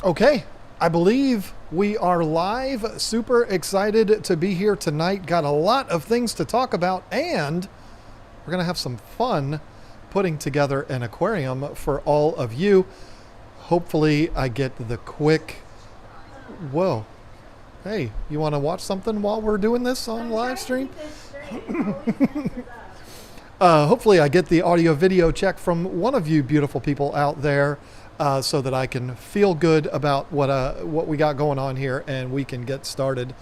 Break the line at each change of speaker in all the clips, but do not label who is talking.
Okay, I believe we are live. Super excited to be here tonight. Got a lot of things to talk about, and we're going to have some fun putting together an aquarium for all of you. Hopefully, I get the quick... Whoa. Hey, you want to watch something while we're doing this on live stream? Hopefully, I get the audio video check from one of you beautiful people out there. So that I can feel good about what we got going on here and we can get started.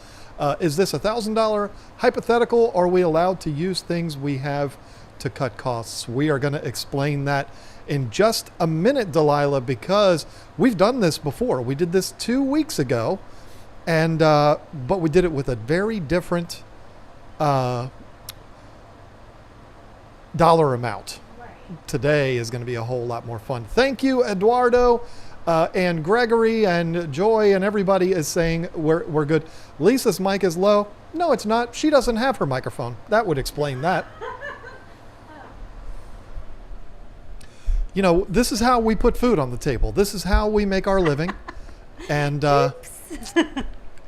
Is this $1,000 hypothetical, or are we allowed to use things we have to cut costs? We are going to explain that in just a minute, Delilah, because we've done this before. We did this 2 weeks ago, and but we did it with a very different dollar amount. Today is going to be a whole lot more fun. Thank you, Eduardo, and Gregory, and Joy, and everybody is saying we're good. Lisa's mic is low. No, it's not. She doesn't have her microphone. That would explain that. You know, this is how we put food on the table. This is how we make our living. And,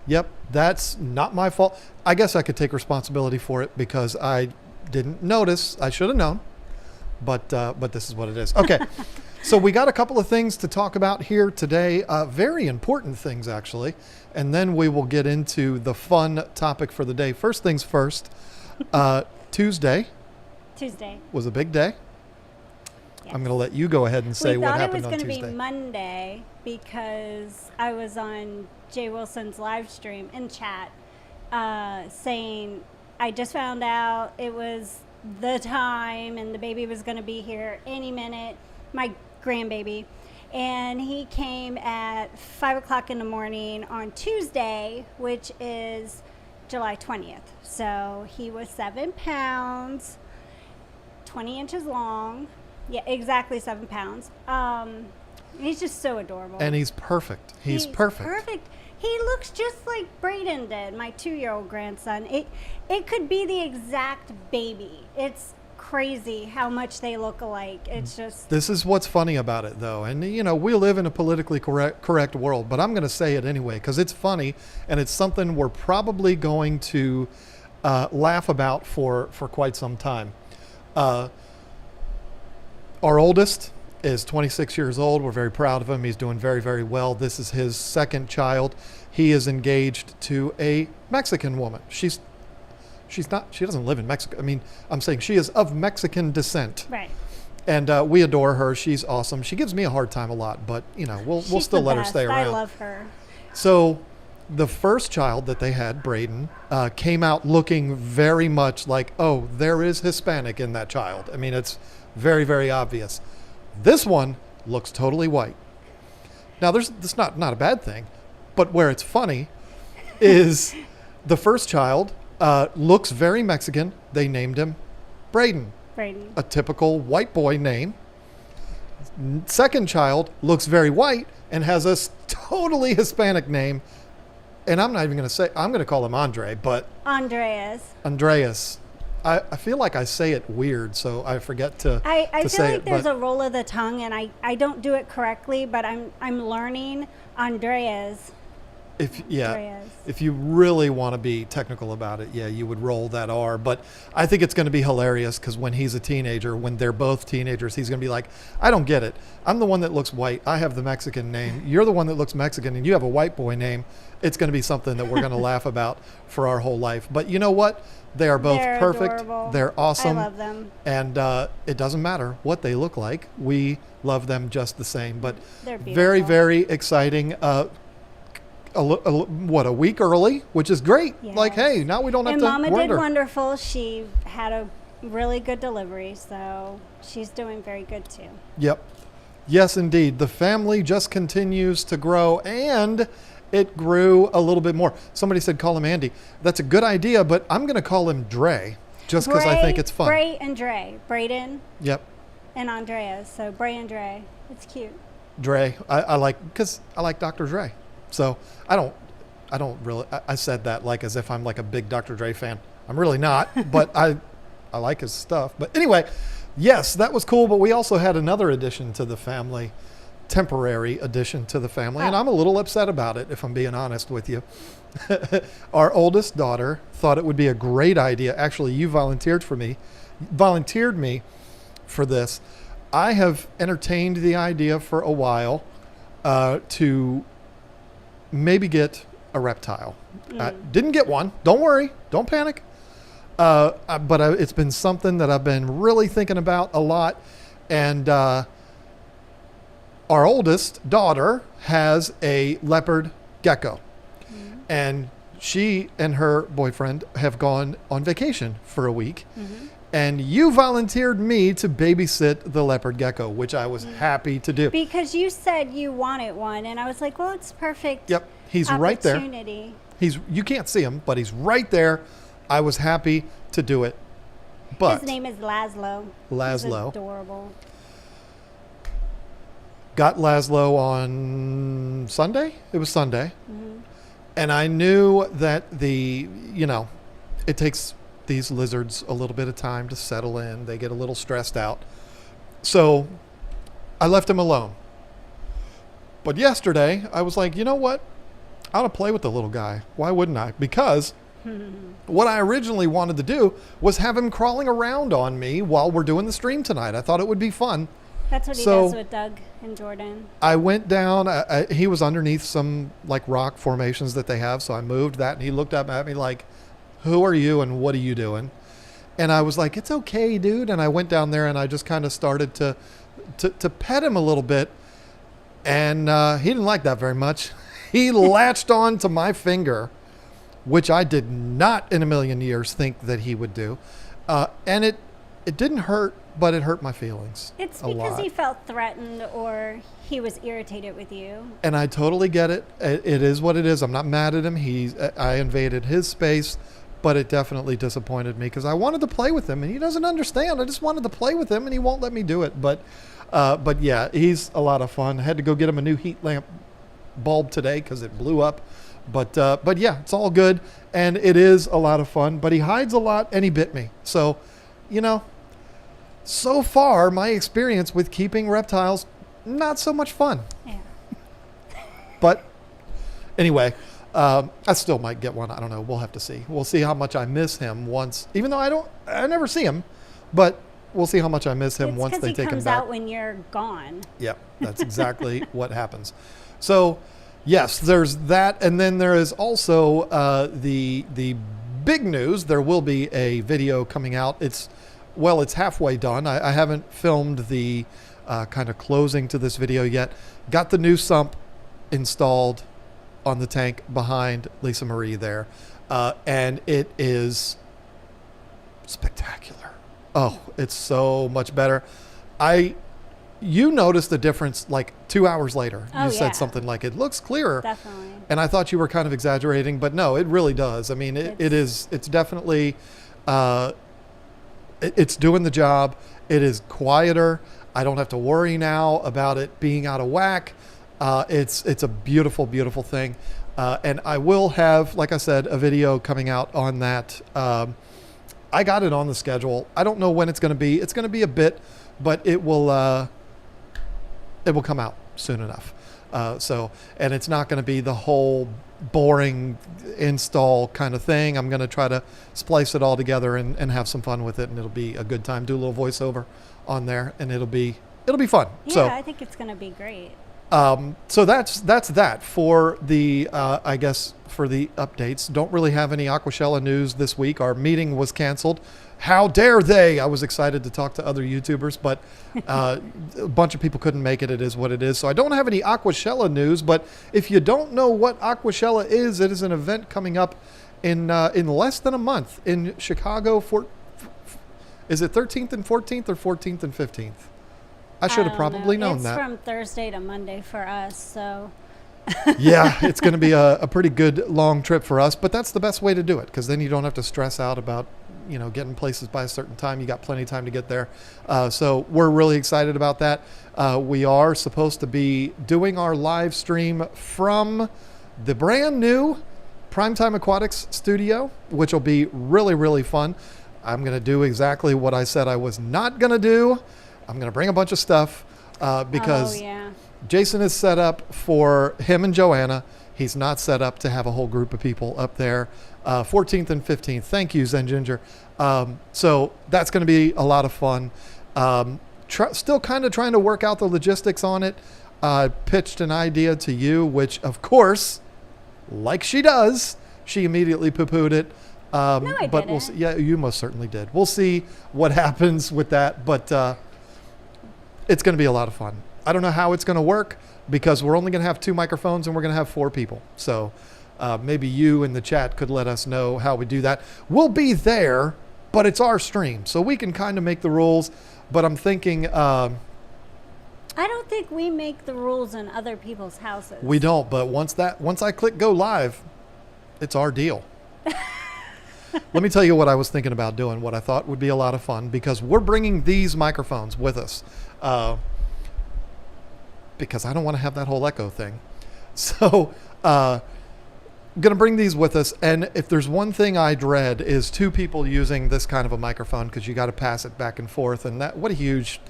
yep, that's not my fault. I guess I could take responsibility for it because I didn't notice. I should have known. But this is what it is. Okay, so we got a couple of things to talk about here today. Very important things, actually. And then we will get into the fun topic for the day. First things first, Tuesday was a big day. Yes. I'm going to let you go ahead and say what happened on Tuesday.
We thought it was going to be Monday because I was on Jay Wilson's live stream in chat saying I just found out it was the time and the baby was going to be here any minute, my grandbaby, and he came at 5 o'clock in the morning on Tuesday, which is July 20th. So he was 7 pounds, 20 inches long. Yeah, exactly 7 pounds. He's just so adorable.
And he's perfect. He's perfect. He
looks just like Braden did, my 2-year-old grandson. It could be the exact baby. It's crazy how much they look alike. It's just...
This is what's funny about it, though. And, you know, we live in a politically correct world, but I'm going to say it anyway because it's funny, and it's something we're probably going to laugh about for quite some time. Our oldest is 26 years old. We're very proud of him. He's doing very, very well. This is his second child. He is engaged to a Mexican woman. She doesn't live in Mexico. I mean, I'm saying she is of Mexican descent.
Right.
And we adore her. She's awesome. She gives me a hard time a lot, but you know, we'll still let her stay around.
I love her.
So the first child that they had, Braden, came out looking very much like, oh, there is Hispanic in that child. I mean, it's very, very obvious. This one looks totally white. Now, that's not a bad thing, but where it's funny is the first child looks very Mexican. They named him Braden. A typical white boy name. Second child looks very white and has a totally Hispanic name. And I'm not even going to say, I'm going to call him Andre, but... Andreas. I feel like I say it weird, so I forget to say it.
I feel like there's a roll of the tongue, and I don't do it correctly, but I'm learning Andreas.
If you really want to be technical about it, yeah, you would roll that R. But I think it's going to be hilarious because when he's a teenager, when they're both teenagers, he's going to be like, I don't get it. I'm the one that looks white. I have the Mexican name. You're the one that looks Mexican, and you have a white boy name. It's going to be something that we're going to laugh about for our whole life. But you know what? They are both perfect.
Adorable.
They're awesome.
I love them.
And it doesn't matter what they look like. We love them just the same. But
they're beautiful.
Very, very exciting. A week early, which is great.
Yes.
Like, hey, now we don't have
and
to
Mama
wonder.
did wonderful. She had a really good delivery, so she's doing very good too.
Yep. Yes, indeed. The family just continues to grow, and it grew a little bit more. Somebody said call him Andy. That's a good idea, but I'm going to call him Dre just because I think it's fun.
Bray and Dre. Braden.
Yep.
And Andreas. So Bray and Dre. It's cute.
Dre. I like, because I like Dr. Dre. So I don't really, I said that like as if I'm like a big Dr. Dre fan. I'm really not, but I like his stuff. But anyway, yes, that was cool. But we also had another addition to the family temporary addition to the family, and
Oh.
I'm a little upset about it, if I'm being honest with you. Our oldest daughter thought it would be a great idea. Actually, you volunteered me for this. I have entertained the idea for a while to maybe get a reptile. Didn't get one. Don't worry. Don't panic. But it's been something that I've been really thinking about a lot. And our oldest daughter has a leopard gecko. And she and her boyfriend have gone on vacation for a week. And you volunteered me to babysit the leopard gecko, which I was happy to do.
Because you said you wanted one, and I was like, well, it's perfect.
Yep, he's right there.
Opportunity.
You can't see him, but he's right there. I was happy to do it. But
his name is Laszlo.
Laszlo.
He's adorable.
Got Laszlo on Sunday. It was Sunday. And I knew that it takes these lizards a little bit of time to settle in. They get a little stressed out. So I left him alone. But yesterday I was like, you know what? I ought to play with the little guy. Why wouldn't I? Because what I originally wanted to do was have him crawling around on me while we're doing the stream tonight. I thought it would be fun.
That's what he does with Doug and Jordan.
I went down. He was underneath some like rock formations that they have. So I moved that, and he looked up at me like, who are you and what are you doing? And I was like, it's okay, dude. And I went down there and I just kind of started to pet him a little bit. And he didn't like that very much. He latched on to my finger, which I did not in a million years think that he would do. And it didn't hurt, but it hurt my feelings.
It's
a
because
lot.
he felt threatened or he was irritated with you.
And I totally get it. It is what it is. I'm not mad at him. I invaded his space, but it definitely disappointed me because I wanted to play with him, and he doesn't understand. I just wanted to play with him, and he won't let me do it. But yeah, he's a lot of fun. I had to go get him a new heat lamp bulb today because it blew up. But yeah, it's all good, and it is a lot of fun. But he hides a lot, and he bit me. So, so far my experience with keeping reptiles, not so much fun.
Yeah.
But anyway, I still might get one. I don't know. We'll have to see. We'll see how much I miss him once, even though I never see him, but we'll see how much I miss him once they take him back.
He comes out when you're gone.
Yep, that's exactly what happens. So, yes, there's that, and then there is also the big news. There will be a video coming out. It's halfway done. I haven't filmed the kind of closing to this video yet. Got the new sump installed on the tank behind Lisa Marie there, and it is spectacular. Oh, it's so much better. You noticed the difference like 2 hours later.
Oh,
you said
yeah.
something like, it looks clearer.
Definitely.
And I thought you were kind of exaggerating, but no, it really does. I mean, it's definitely, it's doing the job. It is quieter. I don't have to worry now about it being out of whack. It's a beautiful, beautiful thing. And I will have, like I said, a video coming out on that. I got it on the schedule. I don't know when it's going to be. It's going to be a bit, but it will come out soon enough. And it's not going to be the whole boring install kind of thing. I'm going to try to splice it all together and have some fun with it, and it'll be a good time. Do a little voiceover on there, and it'll be fun.
Yeah,
So
I think it's going to be great.
so that's that for the I guess for the updates. Don't really have any Aquashella news this week. Our meeting was canceled. How dare they? I was excited to talk to other YouTubers, but a bunch of people couldn't make it. It is what it is. So I don't have any Aquashella news, but if you don't know what Aquashella is, it is an event coming up in less than a month in Chicago. Is it 13th and 14th or 14th and 15th? I should have probably known that.
It's from Thursday to Monday for us, so.
Yeah, it's going to be a pretty good long trip for us, but that's the best way to do it because then you don't have to stress out about getting places by a certain time. You got plenty of time to get there. So we're really excited about that. We are supposed to be doing our live stream from the brand new Primetime Aquatics studio, which will be really, really fun. I'm going to do exactly what I said I was not going to do. I'm going to bring a bunch of stuff because Jason is set up for him and Joanna. He's not set up to have a whole group of people up there. 14th and 15th. Thank you, Zen Ginger. So that's going to be a lot of fun. Still kind of trying to work out the logistics on it. Pitched an idea to you, which, of course, like she does, she immediately poo-pooed it.
No, I
but
didn't.
we'll see. Yeah, you most certainly did. We'll see what happens with that, but it's going to be a lot of fun. I don't know how it's going to work because we're only going to have 2 microphones and we're going to have 4 people. So maybe you in the chat could let us know how we do that. We'll be there, but it's our stream, so we can kind of make the rules. But I'm thinking...
I don't think we make the rules in other people's houses.
We don't, but once I click go live, it's our deal. Let me tell you what I was thinking about doing, what I thought would be a lot of fun, because we're bringing these microphones with us. Because I don't want to have that whole echo thing. So, I'm going to bring these with us. And if there's one thing I dread is 2 people using this kind of a microphone, because you got to pass it back and forth. And what a huge,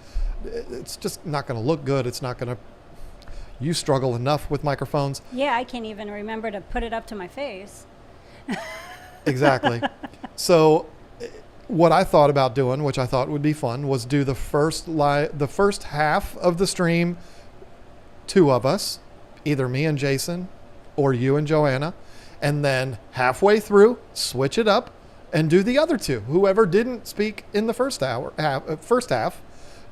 it's just not going to look good. It's not going to, you struggle enough with microphones.
Yeah, I can't even remember to put it up to my face.
Exactly. So what I thought about doing, which I thought would be fun, was do the first half of the stream, 2 of us, either me and Jason or you and Joanna, and then halfway through, switch it up and do the other 2. Whoever didn't speak in the first half,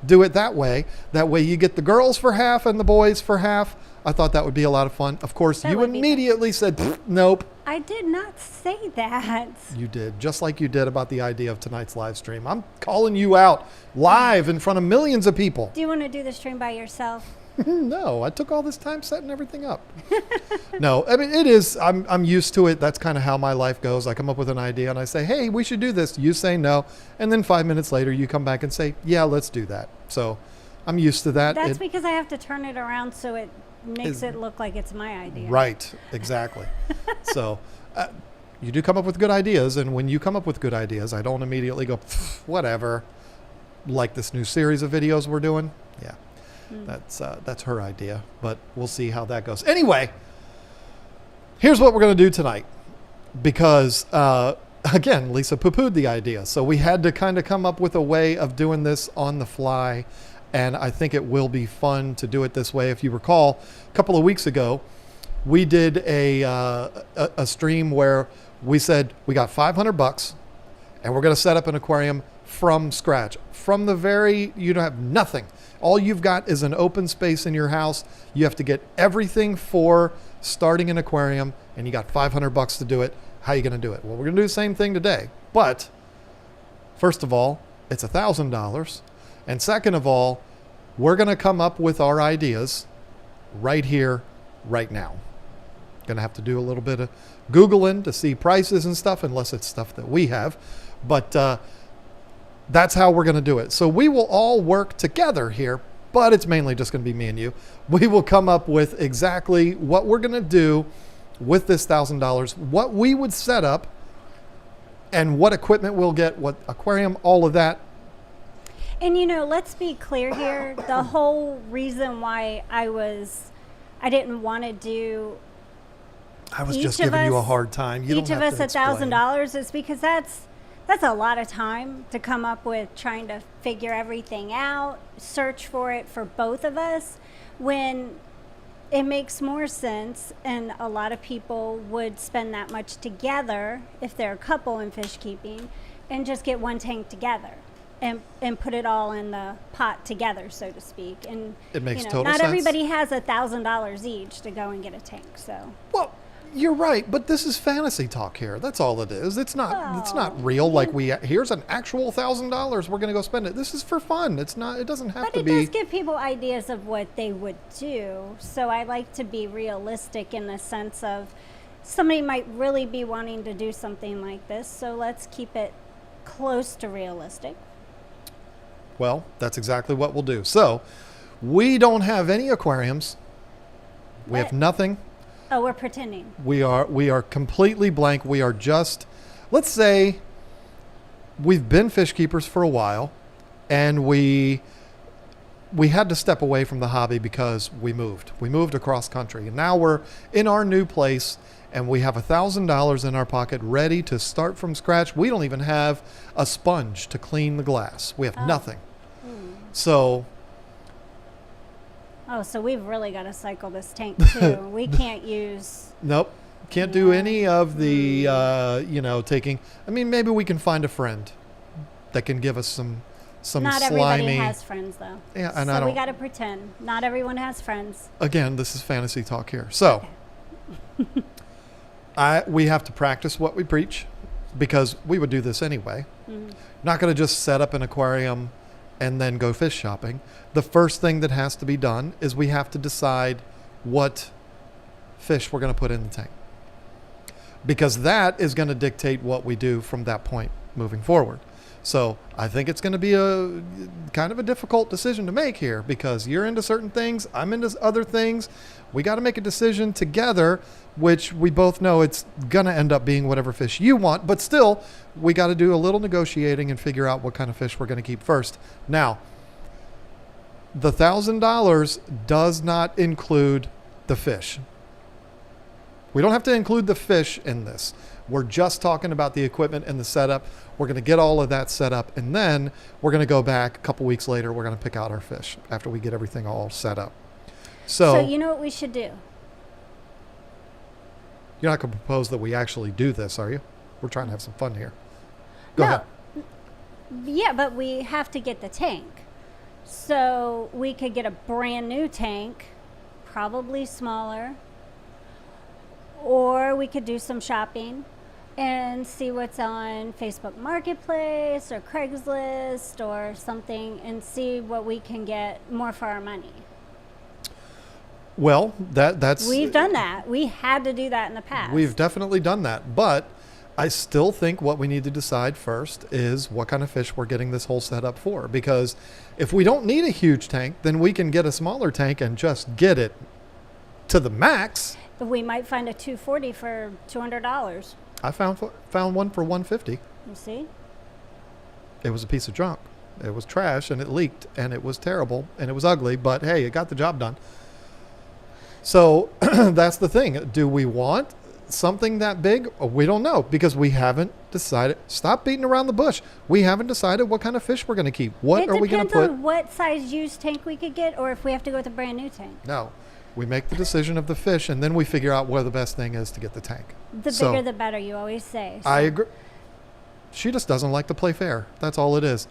do it that way. That way you get the girls for half and the boys for half. I thought that would be a lot of fun. Of course, you immediately said, nope.
I did not say that.
You did, just like you did about the idea of tonight's live stream. I'm calling you out live in front of millions of people.
Do you want to do the stream by yourself?
No, I took all this time setting everything up. No, I mean, it is, I'm used to it. That's kind of how my life goes. I come up with an idea and I say, hey, we should do this. You say no. And then 5 minutes later, you come back and say, yeah, let's do that. So I'm used to that.
That's because I have to turn it around so it makes it look like it's my idea.
Right, exactly. So you do come up with good ideas. And when you come up with good ideas, I don't immediately go, whatever, like this new series of videos we're doing. Yeah. That's her idea, but we'll see how that goes. Anyway, here's what we're going to do tonight, because again, Lisa poo-pooed the idea, so we had to kind of come up with a way of doing this on the fly, and I think it will be fun to do it this way. If you recall, a couple of weeks ago, we did a stream where we said we got $500 and we're going to set up an aquarium from scratch. From the very, you don't have nothing. All you've got is an open space in your house. You have to get everything for starting an aquarium, and you got $500 to do it. How are you going to do it? Well, we're going to do the same thing today. But first of all, it's $1,000. And second of all, we're going to come up with our ideas right here, right now. Going to have to do a little bit of Googling to see prices and stuff, unless it's stuff that we have. But that's how we're going to do it. So we will all work together here, but it's mainly just going to be me and you. We will come up with exactly what we're going to do with this $1,000, what we would set up, and what equipment we'll get, what aquarium, all of that.
And let's be clear here. The whole reason why I didn't want to do.
I was just giving you a hard time.
Each of us $1,000 is because that's a lot of time to come up with, trying to figure everything out, search for it for both of us, when it makes more sense, and a lot of people would spend that much together if they're a couple in fish keeping, and just get one tank together and put it all in the pot together, so to speak. And
it makes total
not
sense.
Everybody has $1,000 each to go and get a tank. So
well, you're right, but this is fantasy talk here. That's all it is. It's not real. Like here's an actual $1,000. We're gonna go spend it. This is for fun. It's not. It doesn't have to be.
But it does give people ideas of what they would do. So I like to be realistic in the sense of somebody might really be wanting to do something like this. So let's keep it close to realistic.
Well, that's exactly what we'll do. So we don't have any aquariums. We have nothing.
Oh, we're pretending.
We are completely blank. We are just, let's say we've been fish keepers for a while, and we we had to step away from the hobby because we moved. We moved across country, and now we're in our new place, and we have $1,000 in our pocket ready to start from scratch. We don't even have a sponge to clean the glass. We have nothing. So
so we've really got to cycle this tank too. We can't use.
Nope. Can't do any of the, taking. I mean, maybe we can find a friend that can give us some
Not
slimy.
everybody has friends, though.
Yeah, and
so we got to pretend. Not everyone has friends.
Again, this is fantasy talk here. So, we have to practice what we preach, because we would do this anyway. Not going to just set up an aquarium and then go fish shopping. The first thing that has to be done is we have to decide what fish we're going to put in the tank, because that is going to dictate what we do from that point moving forward. So I think it's going to be a kind of a difficult decision to make here, because you're into certain things, I'm into other things. We got to make a decision together, which we both know it's going to end up being whatever fish you want, but still we got to do a little negotiating and figure out what kind of fish we're going to keep first. Now, the $1,000 does not include the fish. We don't have to include the fish in this. We're just talking about the equipment and the setup. We're going to get all of that set up, and then we're going to go back a couple weeks later. We're going to pick out our fish after we get everything all set up. So
you know what we should do?
You're not going to propose that we actually do this, are you? We're trying to have some fun here. Go ahead.
Yeah, but we have to get the tank. So we could get a brand new tank, probably smaller, or we could do some shopping and see what's on Facebook Marketplace or Craigslist or something, and see what we can get more for our money.
Well, that's...
We've done that. We had to do that in the past.
We've definitely done that, but I still think what we need to decide first is what kind of fish we're getting this whole setup for, because if we don't need a huge tank, then we can get a smaller tank and just get it to the max.
We might find a 240 for $200.
I found one for $150.
You see?
It was a piece of junk. It was trash, and it leaked, and it was terrible, and it was ugly, but hey, it got the job done. So that's the thing. Do we want something that big? We don't know, because we haven't decided. Stop beating around the bush. We haven't decided what kind of fish we're going to keep. What are we going to put?
It depends on what size used tank we could get, or if we have to go with a brand new tank.
No. We make the decision of the fish, and then we figure out where the best thing is to get the tank.
The bigger the better, you always say. So.
I agree. She just doesn't like to play fair. That's all it is.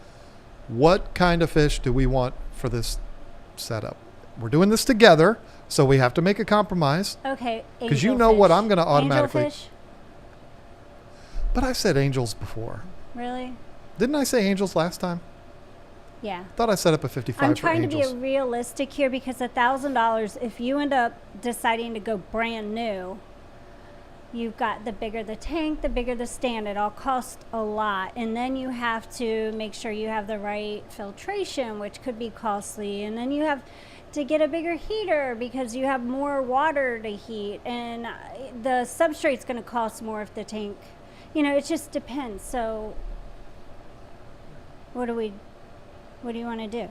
What kind of fish do we want for this setup? We're doing this together, so we have to make a compromise.
Okay,
because you know what I'm going to automatically...
Angelfish?
But I said angels before.
Really?
Didn't I say angels last time?
Yeah.
Thought I set up a 55
I'm
for
trying
angels.
to be realistic here, because $1,000, if you end up deciding to go brand new, you've got the bigger the tank, the bigger the stand. It all costs a lot. And then you have to make sure you have the right filtration, which could be costly. And then you have to get a bigger heater because you have more water to heat. And the substrate's going to cost more if the tank, it just depends. So what do you want to do?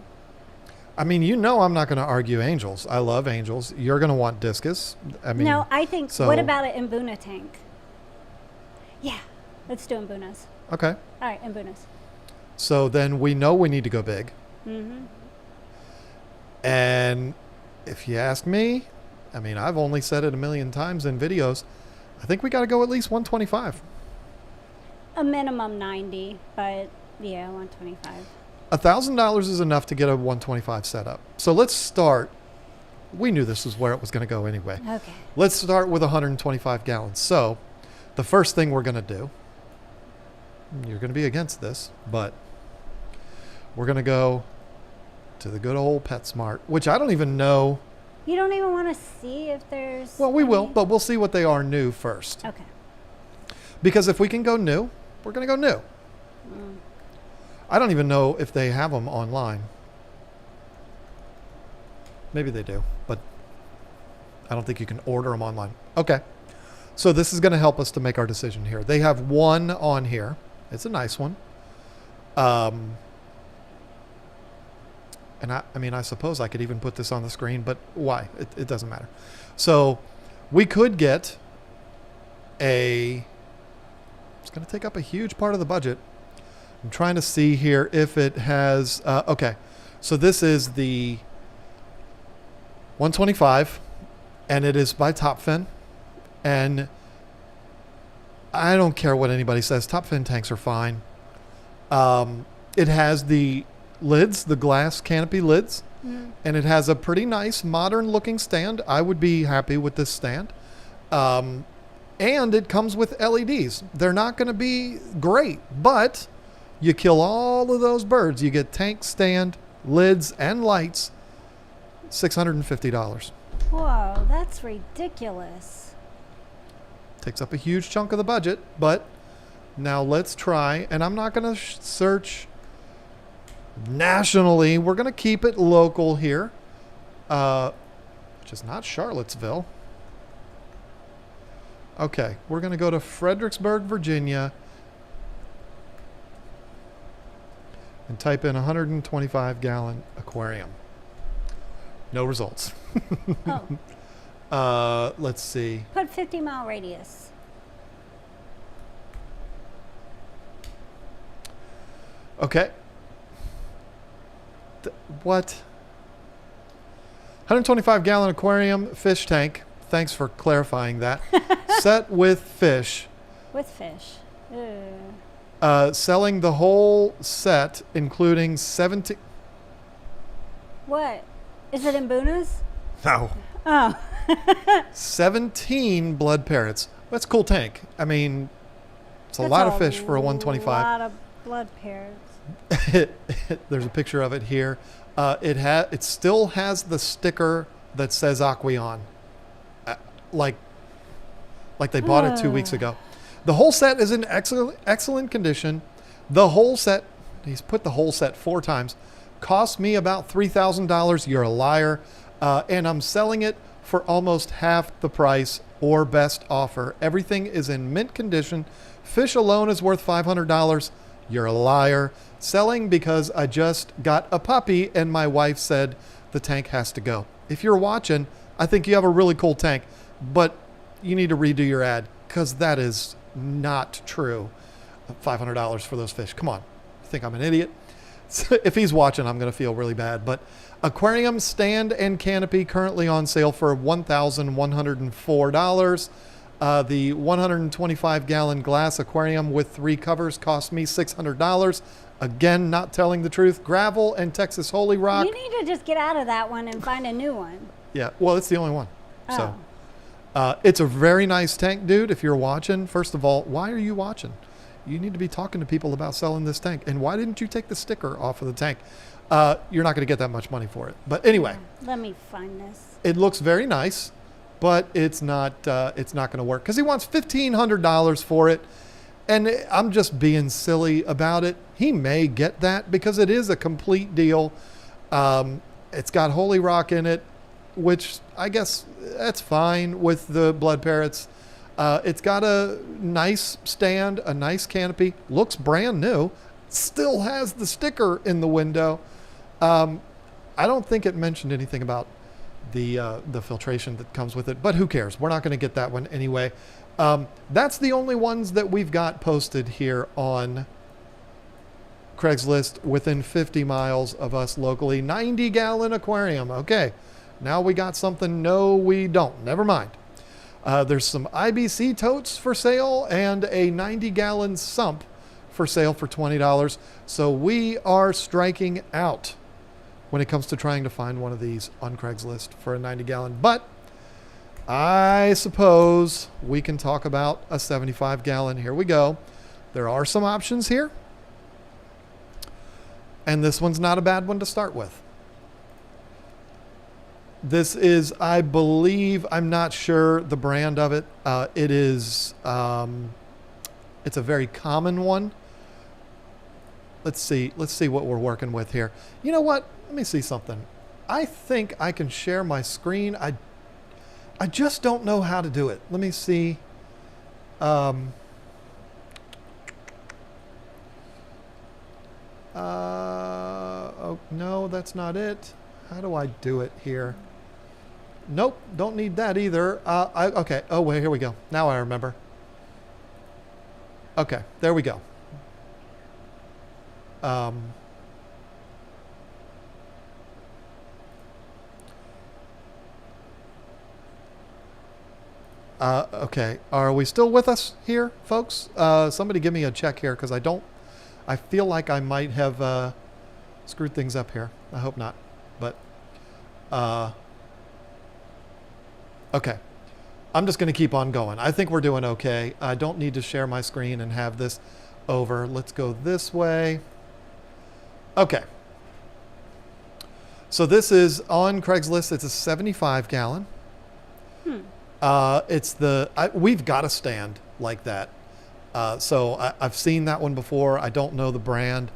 I mean, I'm not going to argue angels. I love angels. You're going to want discus.
No, I think,
so,
what about an Mbuna tank? Yeah, let's do Mbunas.
Okay.
All right, Mbunas.
So then we know we need to go big.
Mm-hmm.
And if you ask me, I've only said it a million times in videos, I think we got to go at least 125.
A minimum 90, but yeah, 125.
$1,000 is enough to get a 125 setup. So let's start. We knew this was where it was going to go anyway.
Okay.
Let's start with 125 gallons. So the first thing we're going to do, you're going to be against this, but we're going to go to the good old PetSmart, which I don't even know.
You don't even want to see if there's...
Well, we will, but we'll see what they are new first.
Okay.
Because if we can go new, we're going to go new.
Mm.
I don't even know if they have them online. Maybe they do, but I don't think you can order them online. Okay. So this is going to help us to make our decision here. They have one on here. It's a nice one. And I mean, I suppose I could even put this on the screen, but why? It doesn't matter. So we could get it's going to take up a huge part of the budget. I'm trying to see here if it has, okay. So this is the 125, and it is by Top Fin. And I don't care what anybody says. Top Fin tanks are fine. It has the lids, the glass canopy lids, and it has a pretty nice modern looking stand. I would be happy with this stand. And it comes with LEDs. They're not going to be great, but you kill all of those birds. You get tank, stand, lids, and lights. $650.
Whoa, that's ridiculous.
Takes up a huge chunk of the budget, but now let's try. And I'm not going to search nationally. We're going to keep it local here, which is not Charlottesville. Okay, we're going to go to Fredericksburg, Virginia, and type in 125-gallon aquarium. No results.
Oh.
Let's see.
Put 50-mile radius.
Okay. What? 125-gallon aquarium fish tank. Thanks for clarifying that. Set with fish.
With fish.
Selling the whole set, including 17.
What? Is it in Bunas?
No.
Oh.
17 blood parrots. That's a cool tank. I mean, it's a lot of fish for a 125.
A lot of blood parrots.
There's a picture of it here. It still has the sticker that says Aquarium. Like they bought it 2 weeks ago. The whole set is in excellent condition. The whole set, he's put the whole set 4 times, cost me about $3,000. You're a liar. And I'm selling it for almost half the price or best offer. Everything is in mint condition. Fish alone is worth $500. You're a liar. Selling because I just got a puppy and my wife said the tank has to go. If you're watching, I think you have a really cool tank, but you need to redo your ad because that is not true. $500 for those fish. Come on. You think I'm an idiot? If he's watching, I'm going to feel really bad. But aquarium stand and canopy currently on sale for $1,104. The 125-gallon glass aquarium with 3 covers cost me $600. Again, not telling the truth. Gravel and Texas Holy Rock.
You need to just get out of that one and find a new one.
Yeah, well, it's the only one.
Oh.
So it's a very nice tank, dude. If you're watching, first of all, why are you watching? You need to be talking to people about selling this tank. And why didn't you take the sticker off of the tank? You're not going to get that much money for it. But anyway.
Let me find this.
It looks very nice, but it's not going to work because he wants $1,500 for it. And I'm just being silly about it. He may get that because it is a complete deal. It's got Holy Rock in it, which I guess that's fine with the blood parrots. It's got a nice stand, a nice canopy, looks brand new, still has the sticker in the window. I don't think it mentioned anything about the filtration that comes with it, but who cares? We're not going to get that one anyway. That's the only ones that we've got posted here on Craigslist within 50 miles of us locally. 90-gallon aquarium. Okay, now we got something. No, we don't. Never mind. There's some IBC totes for sale and a 90-gallon sump for sale for $20. So we are striking out when it comes to trying to find one of these on Craigslist for a 90-gallon. But I suppose we can talk about a 75-gallon. Here we go. There are some options here. And this one's not a bad one to start with. This is, I believe, I'm not sure the brand of it. It is, it's a very common one. Let's see what we're working with here. You know what? Let me see something. I think I can share my screen. I just don't know how to do it. Let me see. Oh, no, that's not it. How do I do it here? Nope, don't need that either. Okay, oh, wait, here we go. Now I remember. Okay, there we go. Okay, are we still with us here, folks? Somebody give me a check here, because I feel like I might have screwed things up here. I hope not, but, okay. I'm just going to keep on going. I think we're doing okay. I don't need to share my screen and have this over. Let's go this way. Okay. So this is on Craigslist. It's a 75 gallon. We've got a stand like that. So I've seen that one before. I don't know the brand.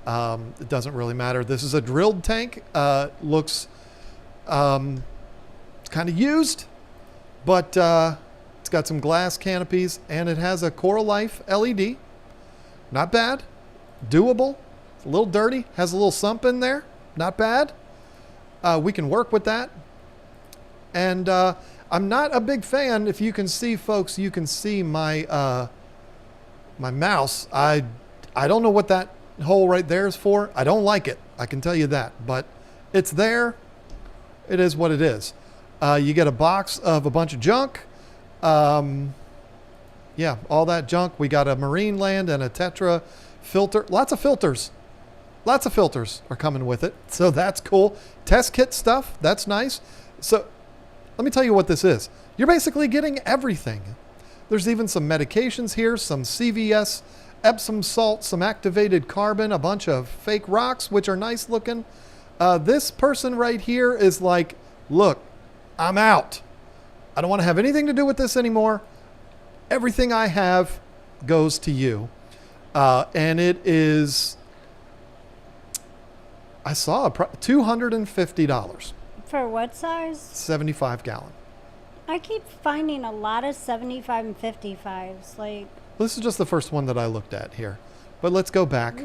It doesn't really matter. This is a drilled tank. Looks kind of used, but it's got some glass canopies, and it has a Coral Life LED. Not bad. Doable. It's a little dirty. Has a little sump in there. Not bad. We can work with that. And I'm not a big fan. If you can see, folks, you can see my my mouse. I don't know what that hole right there is for. I don't like it. I can tell you that. But it's there. It is what it is. You get a box of a bunch of junk. Yeah, all that junk. We got a Marine Land and a Tetra filter. Lots of filters. Lots of filters are coming with it. So that's cool. Test kit stuff. That's nice. So let me tell you what this is. You're basically getting everything. There's even some medications here, some CVS, Epsom salt, some activated carbon, a bunch of fake rocks, which are nice looking. This person right here is like, look, I'm out. I don't want to have anything to do with this anymore. Everything I have goes to you. And it is, I saw $250.
For what size?
75 gallon.
I keep finding a lot of 75 and 55s. Like,
Well, this is just the first one that I looked at here. But let's go back.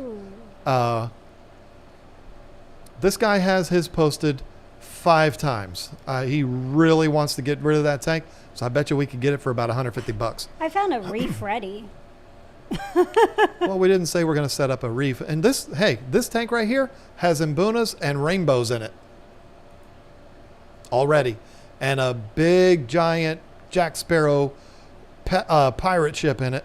This guy has his posted 5 times. He really wants to get rid of that tank. So I bet you we could get it for about $150.
I found a reef ready.
Well, we didn't say we're going to set up a reef. And this, hey, this tank right here has Mbunas and rainbows in it already. And a big, giant Jack Sparrow pirate ship in it.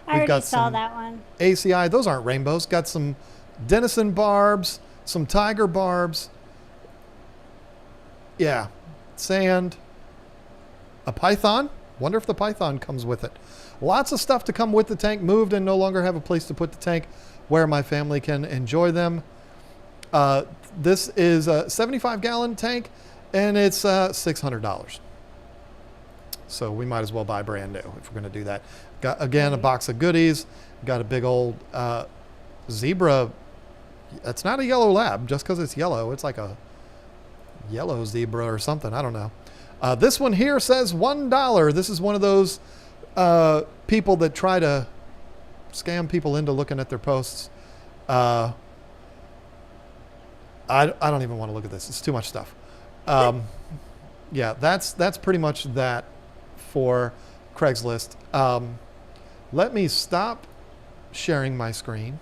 I already saw that one.
ACI, those aren't rainbows. Got some Denison barbs, some tiger barbs. Yeah. Sand. A python. Wonder if the python comes with it. Lots of stuff to come with the tank. Moved and no longer have a place to put the tank where my family can enjoy them. This is a 75-gallon tank, and it's $600. So we might as well buy brand new if we're going to do that. Got, again, a box of goodies. Got a big old zebra. It's not a yellow lab just because it's yellow. It's like a yellow zebra or something. I don't know. This one here says $1. This is one of those people that try to scam people into looking at their posts. I don't even want to look at this. It's too much stuff. Yeah, that's pretty much that for Craigslist. Let me stop sharing my screen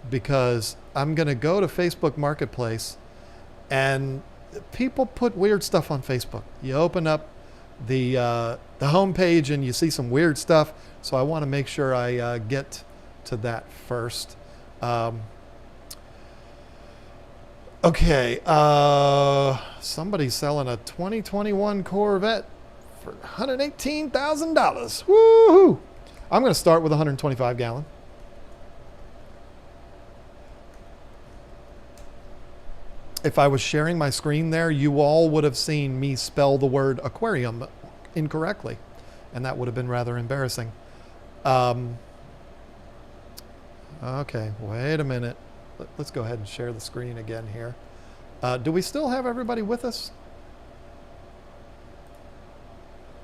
because I'm going to go to Facebook Marketplace, and people put weird stuff on Facebook. You open up the homepage and you see some weird stuff. So I want to make sure I get to that first. Okay. Somebody's selling a 2021 Corvette for $118,000. Woohoo! I'm going to start with 125 gallon. If I was sharing my screen there, you all would have seen me spell the word aquarium incorrectly, and that would have been rather embarrassing. Okay, wait a minute. Let's go ahead and share the screen again here. Do we still have everybody with us?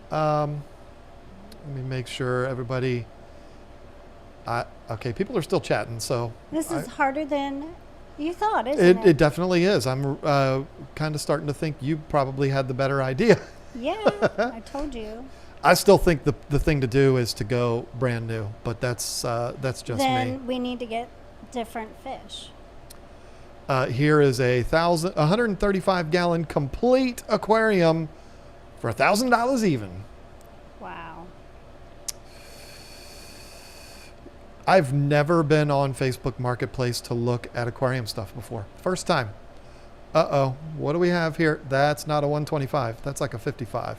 Let me make sure everybody... okay, people are still chatting, so...
This is harder than You thought, isn't it?
It definitely is. I'm kind of starting to think you probably had the better idea.
Yeah, I told you.
I still think the thing to do is to go brand new, but that's just me.
Then we need to get different fish.
Here is a 135 gallon complete aquarium for $1,000 even.
Wow.
I've never been on Facebook Marketplace to look at aquarium stuff before. First time. Uh-oh. What do we have here? That's not a 125. That's like a 55.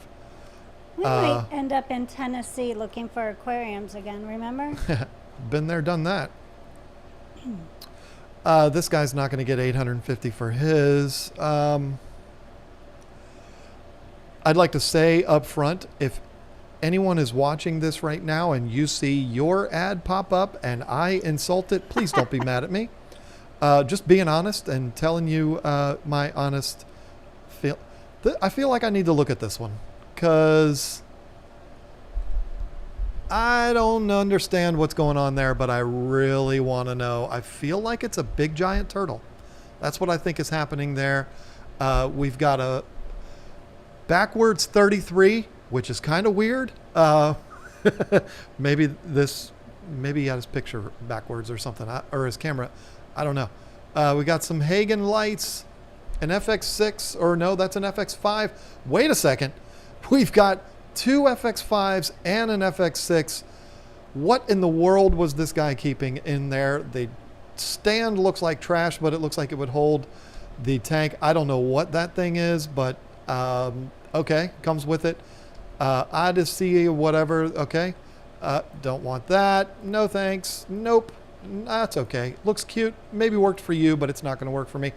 We might end up in Tennessee looking for aquariums again, remember?
Been there, done that. This guy's not going to get 850 for his. I'd like to say up front, if anyone is watching this right now and you see your ad pop up and I insult it, please don't be mad at me. Just being honest and telling you my honest feel. I feel like I need to look at this one because I don't understand what's going on there, but I really want to know. I feel like it's a big giant turtle. That's what I think is happening there. We've got a backwards 33, which is kind of weird. Maybe he had his picture backwards or something, or his camera. I don't know. We got some Hagen lights, an FX6, or no, that's an FX5. Wait a second. We've got two FX5s and an FX6. What in the world was this guy keeping in there? The stand looks like trash, but it looks like it would hold the tank. I don't know what that thing is, but okay, comes with it. Odyssey, whatever, okay. Don't want that. No thanks. Nope. That's okay. Looks cute. Maybe worked for you, but it's not going to work for me.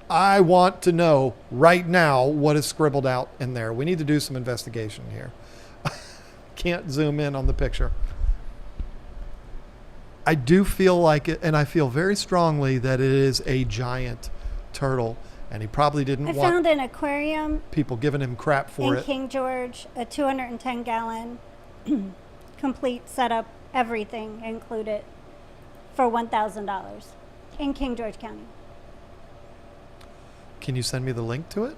I want to know right now what is scribbled out in there. We need to do some investigation here. Can't zoom in on the picture. I do feel like it, and I feel very strongly that it is a giant turtle, and he probably didn't want
found an aquarium
people giving him crap for
in
it.
King George, a 210 gallon, complete setup, everything included, for $1,000 in King George County.
Can you send me the link to it?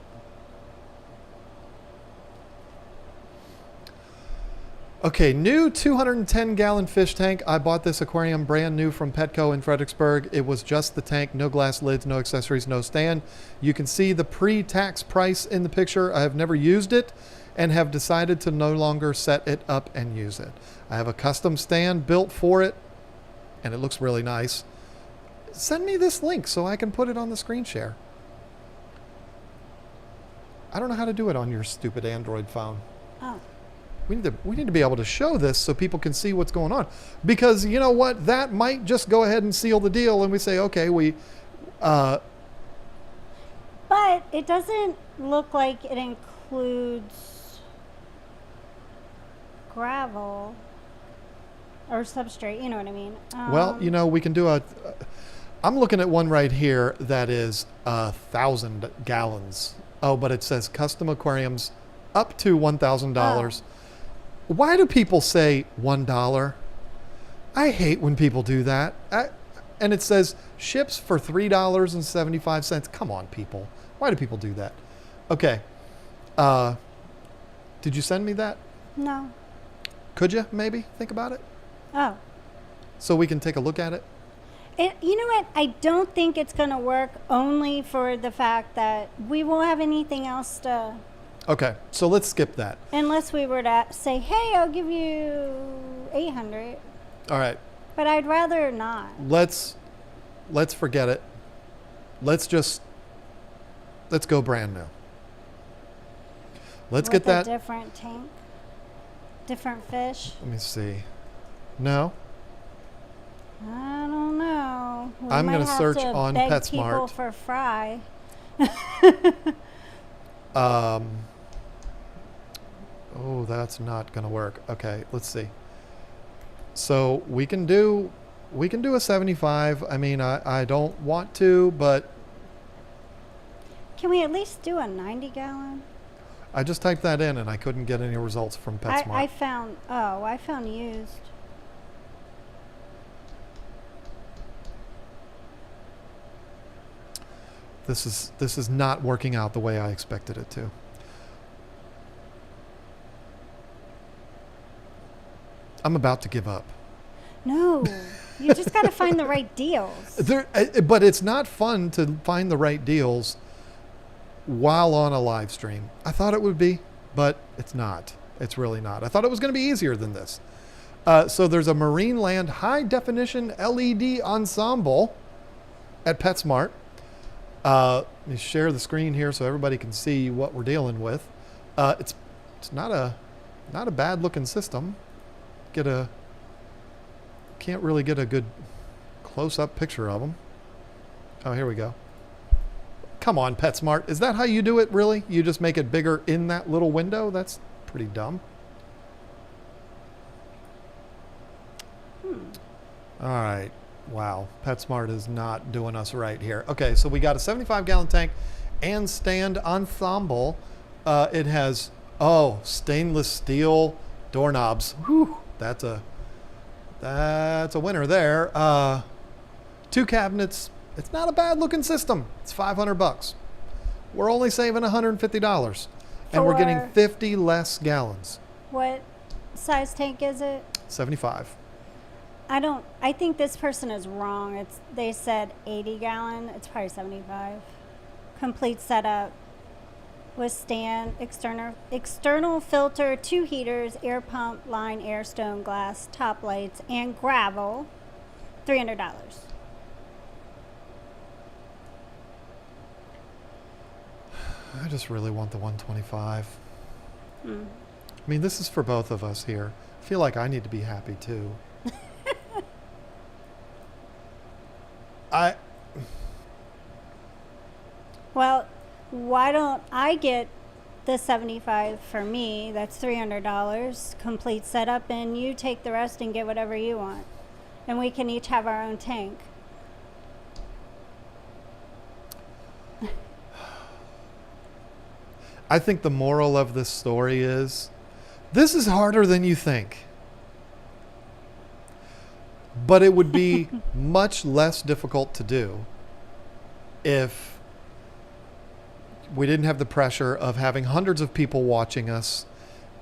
Okay, new 210 gallon fish tank. I bought this aquarium brand new from Petco in Fredericksburg. It was just the tank, no glass lids, no accessories, no stand. You can see the pre-tax price in the picture. I have never used it and have decided to no longer set it up and use it. I have a custom stand built for it and it looks really nice. Send me this link so I can put it on the screen share. I don't know how to do it on your stupid Android phone.
Oh.
We need to be able to show this so people can see what's going on. Because you know what? That might just go ahead and seal the deal and we say, okay,
But it doesn't look like it includes gravel or substrate, you know what I mean?
Well, you know, we can do I'm looking at one right here that is 1,000 gallons. Oh, but it says custom aquariums up to $1,000. Why do people say $1? I hate when people do that. And it says ships for $3.75. Come on, people. Why do people do that? Okay. Did you send me that?
No.
Could you maybe think about it?
Oh.
So we can take a look at it?
You know what? I don't think it's going to work only for the fact that we won't have anything else to...
Okay, so let's skip that.
Unless we were to say, hey, I'll give you 800.
All right.
But I'd rather not.
Let's forget it. Let's go brand new. Let's get that.
With a different tank? Different fish?
Let me see. No.
I don't know.
I'm going to search on PetSmart.
For fry.
Oh, that's not going to work. Okay, let's see. So we can do a 75. I mean, I don't want to, but
can we at least do a 90 gallon?
I just typed that in and I couldn't get any results from PetSmart.
I found used.
This is not working out the way I expected it to. I'm about to give up.
No, you just got to find the right deals.
But it's not fun to find the right deals while on a live stream. I thought it would be, but it's not. It's really not. I thought it was going to be easier than this. So there's a Marine Land high definition LED ensemble at PetSmart. Let me share the screen here so everybody can see what we're dealing with. It's not a bad looking system. Can't really get a good close-up picture of them. Oh, here we go. Come on, PetSmart. Is that how you do it, really? You just make it bigger in that little window? That's pretty dumb. All right. Wow. PetSmart is not doing us right here. Okay, so we got a 75-gallon tank and stand ensemble. It has, stainless steel doorknobs. Whew, that's a winner there. 2 cabinets. It's not a bad looking system. It's $500. We're only saving $150, and we're getting 50 less gallons.
What size tank is it?
75.
I think this person is wrong. They said 80 gallon. It's probably 75. Complete setup with stand, external filter, 2 heaters, air pump, line, air stone, glass, top lights, and gravel. $300.
I just really want the 125. I mean, this is for both of us here. I feel like I need to be happy too.
Well, why don't I get the 75 for me? That's $300, complete setup, and you take the rest and get whatever you want. And we can each have our own tank.
I think the moral of this story is, this is harder than you think. But it would be much less difficult to do if we didn't have the pressure of having hundreds of people watching us,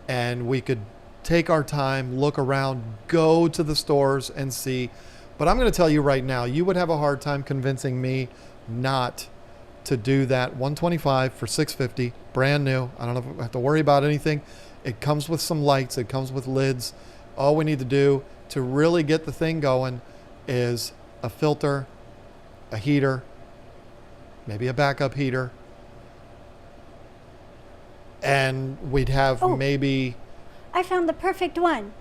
and we could take our time, look around, go to the stores and see. But I'm going to tell you right now, you would have a hard time convincing me not to do that 125 for $650, brand new. I don't know if I have to worry about anything. It comes with some lights. It comes with lids. All we need to do to really get the thing going is a filter, a heater, maybe a backup heater, and we'd have maybe...
I found the perfect one.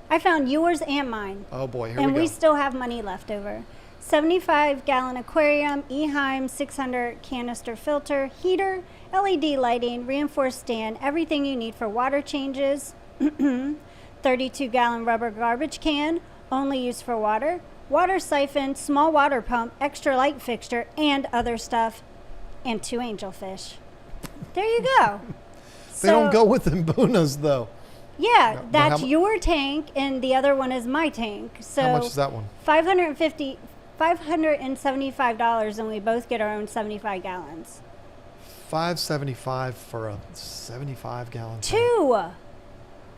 I found yours and mine.
Oh boy, here we go.
And we still have money left over. 75-gallon aquarium, Eheim 600 canister filter, heater, LED lighting, reinforced stand, everything you need for water changes. 32-gallon rubber garbage can, only used for water. Water siphon, small water pump, extra light fixture, and other stuff. And 2 angelfish. There you go.
They don't go with Mbunas, though.
Yeah,
No,
that's your tank, and the other one is my tank. So
how much is that one?
$575, and we both get our own 75 gallons.
$575 for a 75-gallon tank.
2.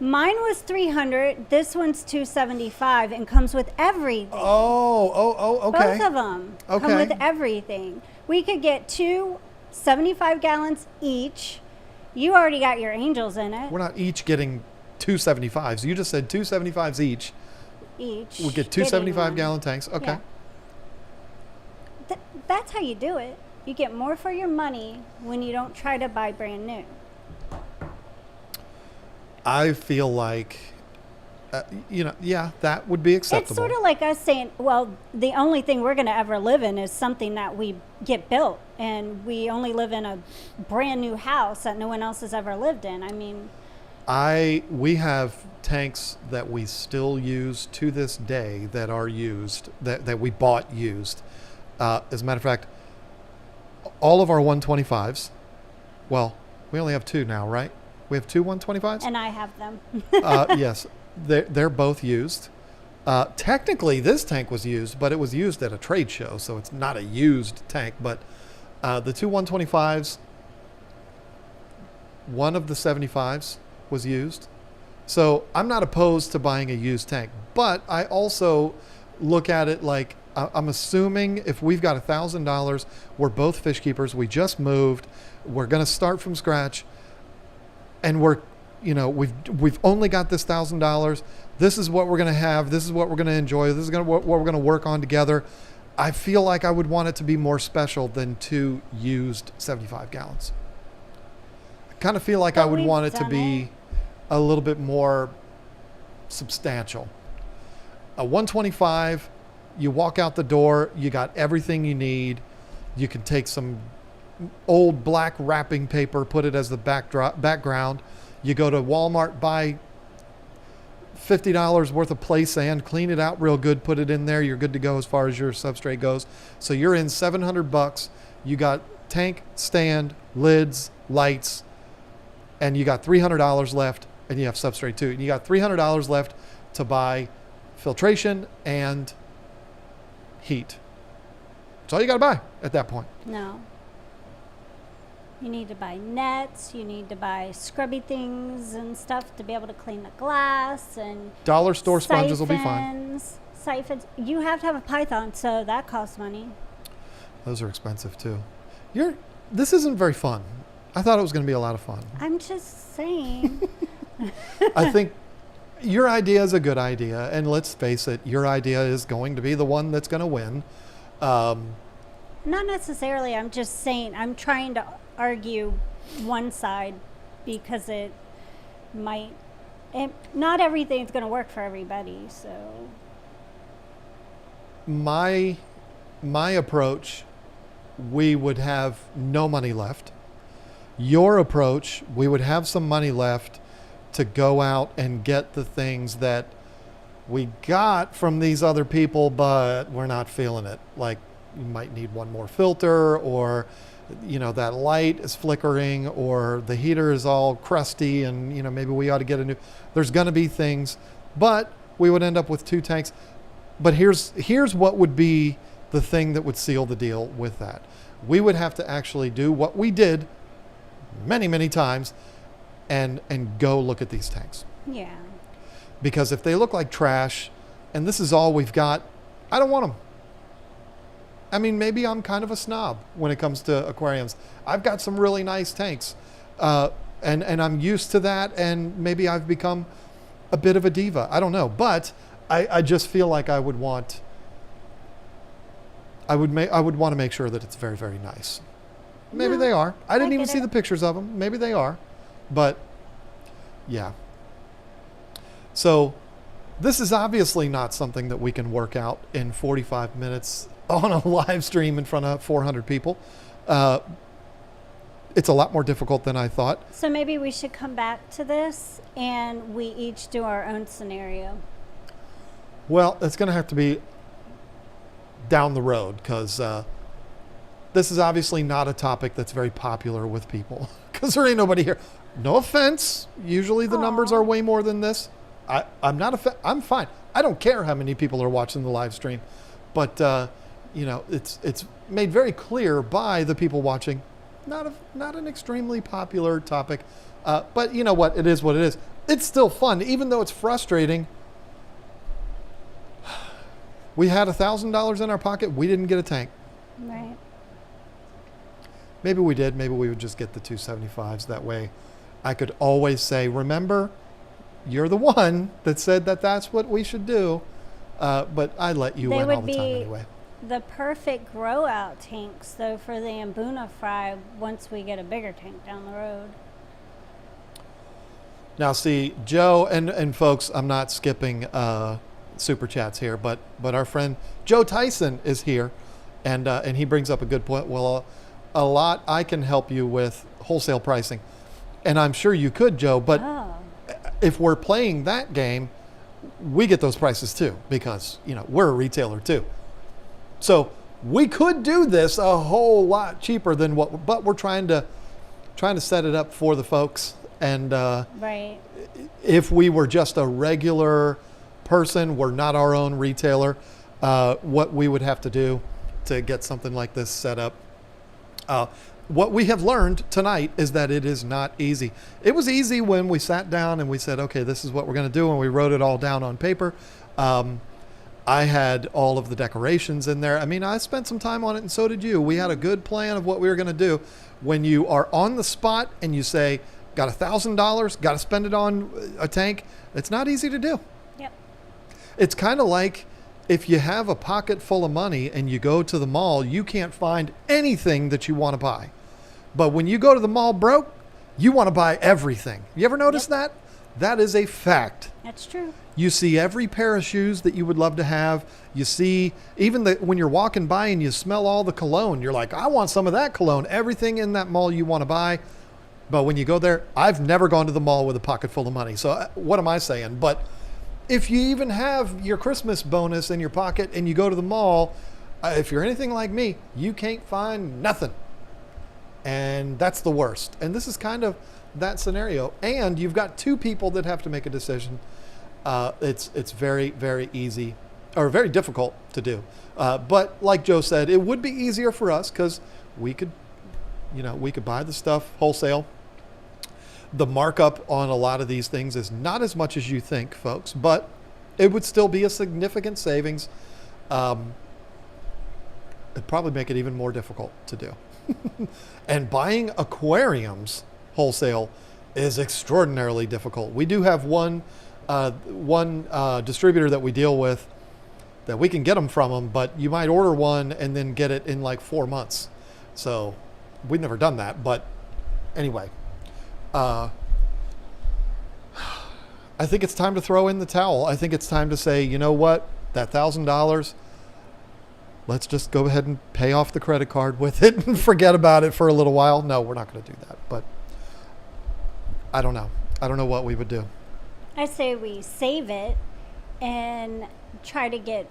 Mine was $300. This one's $275, and comes with everything.
Oh, okay.
Both of them come with everything. We could get 2 75 gallons each. You already got your angels in it.
We're not each getting 2 75s. You just said 2 75s each.
Each.
We get 2 75-gallon tanks. Okay.
Yeah. That's how you do it. You get more for your money when you don't try to buy brand new.
I feel like, that would be acceptable.
It's sort of like us saying, well, the only thing we're going to ever live in is something that we get built, and we only live in a brand new house that no one else has ever lived in. I mean,
we have tanks that we still use to this day that are used, that we bought used. As a matter of fact, all of our 125s, well, we only have 2 now, right? We have 2 125s?
And I have them.
Yes, they're both used. Technically, this tank was used, but it was used at a trade show, so it's not a used tank. But The two 125s, one of the 75s was used. So I'm not opposed to buying a used tank, but I also look at it like I'm assuming if we've got $1,000, we're both fish keepers. We just moved. We're going to start from scratch, and we've only got this $1,000. This is what we're going to have. This is what we're going to enjoy. This is what we're going to work on together. I feel like I would want it to be more special than two used 75 gallons. I kind of feel like I would want it to be a little bit more substantial. A 125, you walk out the door, you got everything you need. You can take some old black wrapping paper, put it as the background. You go to Walmart, buy $50 worth of play sand, clean it out real good, put it in there. You're good to go as far as your substrate goes. So you're in $700. You got tank, stand, lids, lights, and you got $300 left, and you have substrate too. And you got $300 left to buy filtration and heat. That's all you got to buy at that point.
No. You need to buy nets. You need to buy scrubby things and stuff to be able to clean the glass, and
dollar store sponges will be fine.
Siphons. You have to have a python, so that costs money.
Those are expensive too. This isn't very fun. I thought it was going to be a lot of fun.
I'm just saying.
I think your idea is a good idea, and let's face it, your idea is going to be the one that's going to win.
Not necessarily. I'm just saying. I'm trying to argue one side because not everything's going to work for everybody. So
my approach, we would have no money left. Your approach, we would have some money left to go out and get the things that we got from these other people, but we're not feeling it. Like, you might need one more filter, or that light is flickering, or the heater is all crusty, and maybe we ought to get a new. There's going to be things, but we would end up with two tanks. But here's what would be the thing that would seal the deal with that. We would have to actually do what we did many, many times and go look at these tanks.
Yeah.
Because if they look like trash and this is all we've got, I don't want them. I mean, maybe I'm kind of a snob when it comes to aquariums. I've got some really nice tanks, and I'm used to that, and maybe I've become a bit of a diva. I don't know, but I just feel like I would want to make sure that it's very, very nice. Maybe they are. I didn't even see the pictures of them. Maybe they are, but yeah. So this is obviously not something that we can work out in 45 minutes on a live stream in front of 400 people. It's a lot more difficult than I thought.
So maybe we should come back to this and we each do our own scenario.
Well, it's going to have to be down the road, because this is obviously not a topic that's very popular with people, because there ain't nobody here. No offense. Usually the numbers are way more than this. I'm fine. I don't care how many people are watching the live stream, but it's made very clear by the people watching. Not an extremely popular topic, but you know what? It is what it is. It's still fun, even though it's frustrating. We had $1,000 in our pocket. We didn't get a tank.
Right.
Maybe we did. Maybe we would just get the 275s. That way I could always say, remember, you're the one that said that that's what we should do. But I let you win all the time anyway.
The perfect grow out tanks, though, for the Mbuna fry once we get a bigger tank down the road.
Now, see, Joe and folks, I'm not skipping super chats here, but our friend Joe Tyson is here, and he brings up a good point. Well, a lot I can help you with wholesale pricing, and I'm sure you could, Joe. But if we're playing that game, we get those prices too, because we're a retailer too. So we could do this a whole lot cheaper than but we're trying to set it up for the folks. And
right.
If we were just a regular person, we're not our own retailer, what we would have to do to get something like this set up. What we have learned tonight is that it is not easy. It was easy when we sat down and we said, okay, this is what we're going to do. And we wrote it all down on paper. I had all of the decorations in there. I mean, I spent some time on it, and so did you. We had a good plan of what we were going to do. When you are on the spot and you say, got $1,000, got to spend it on a tank, it's not easy to do.
Yep.
It's kind of like if you have a pocket full of money and you go to the mall, you can't find anything that you want to buy. But when you go to the mall broke, you want to buy everything. You ever notice that? That is a fact.
That's true.
You see every pair of shoes that you would love to have. You see, even when you're walking by and you smell all the cologne, you're like, I want some of that cologne. Everything in that mall you want to buy. But when you go there, I've never gone to the mall with a pocket full of money. So what am I saying? But if you even have your Christmas bonus in your pocket and you go to the mall, if you're anything like me, you can't find nothing. And that's the worst. And this is kind of that scenario. And you've got two people that have to make a decision. It's very, very easy, or very difficult to do. But like Joe said, it would be easier for us because we could buy the stuff wholesale. The markup on a lot of these things is not as much as you think, folks, but it would still be a significant savings. It'd probably make it even more difficult to do. And buying aquariums wholesale is extraordinarily difficult. We do have one distributor that we deal with that we can get them from them, but you might order one and then get it in like 4 months. So we've never done that, but anyway, I think it's time to throw in the towel. I think it's time to say, you know what, that $1,000, let's just go ahead and pay off the credit card with it and forget about it for a little while. No, we're not going to do that, but I don't know. I don't know what we would do.
I say we save it and try to get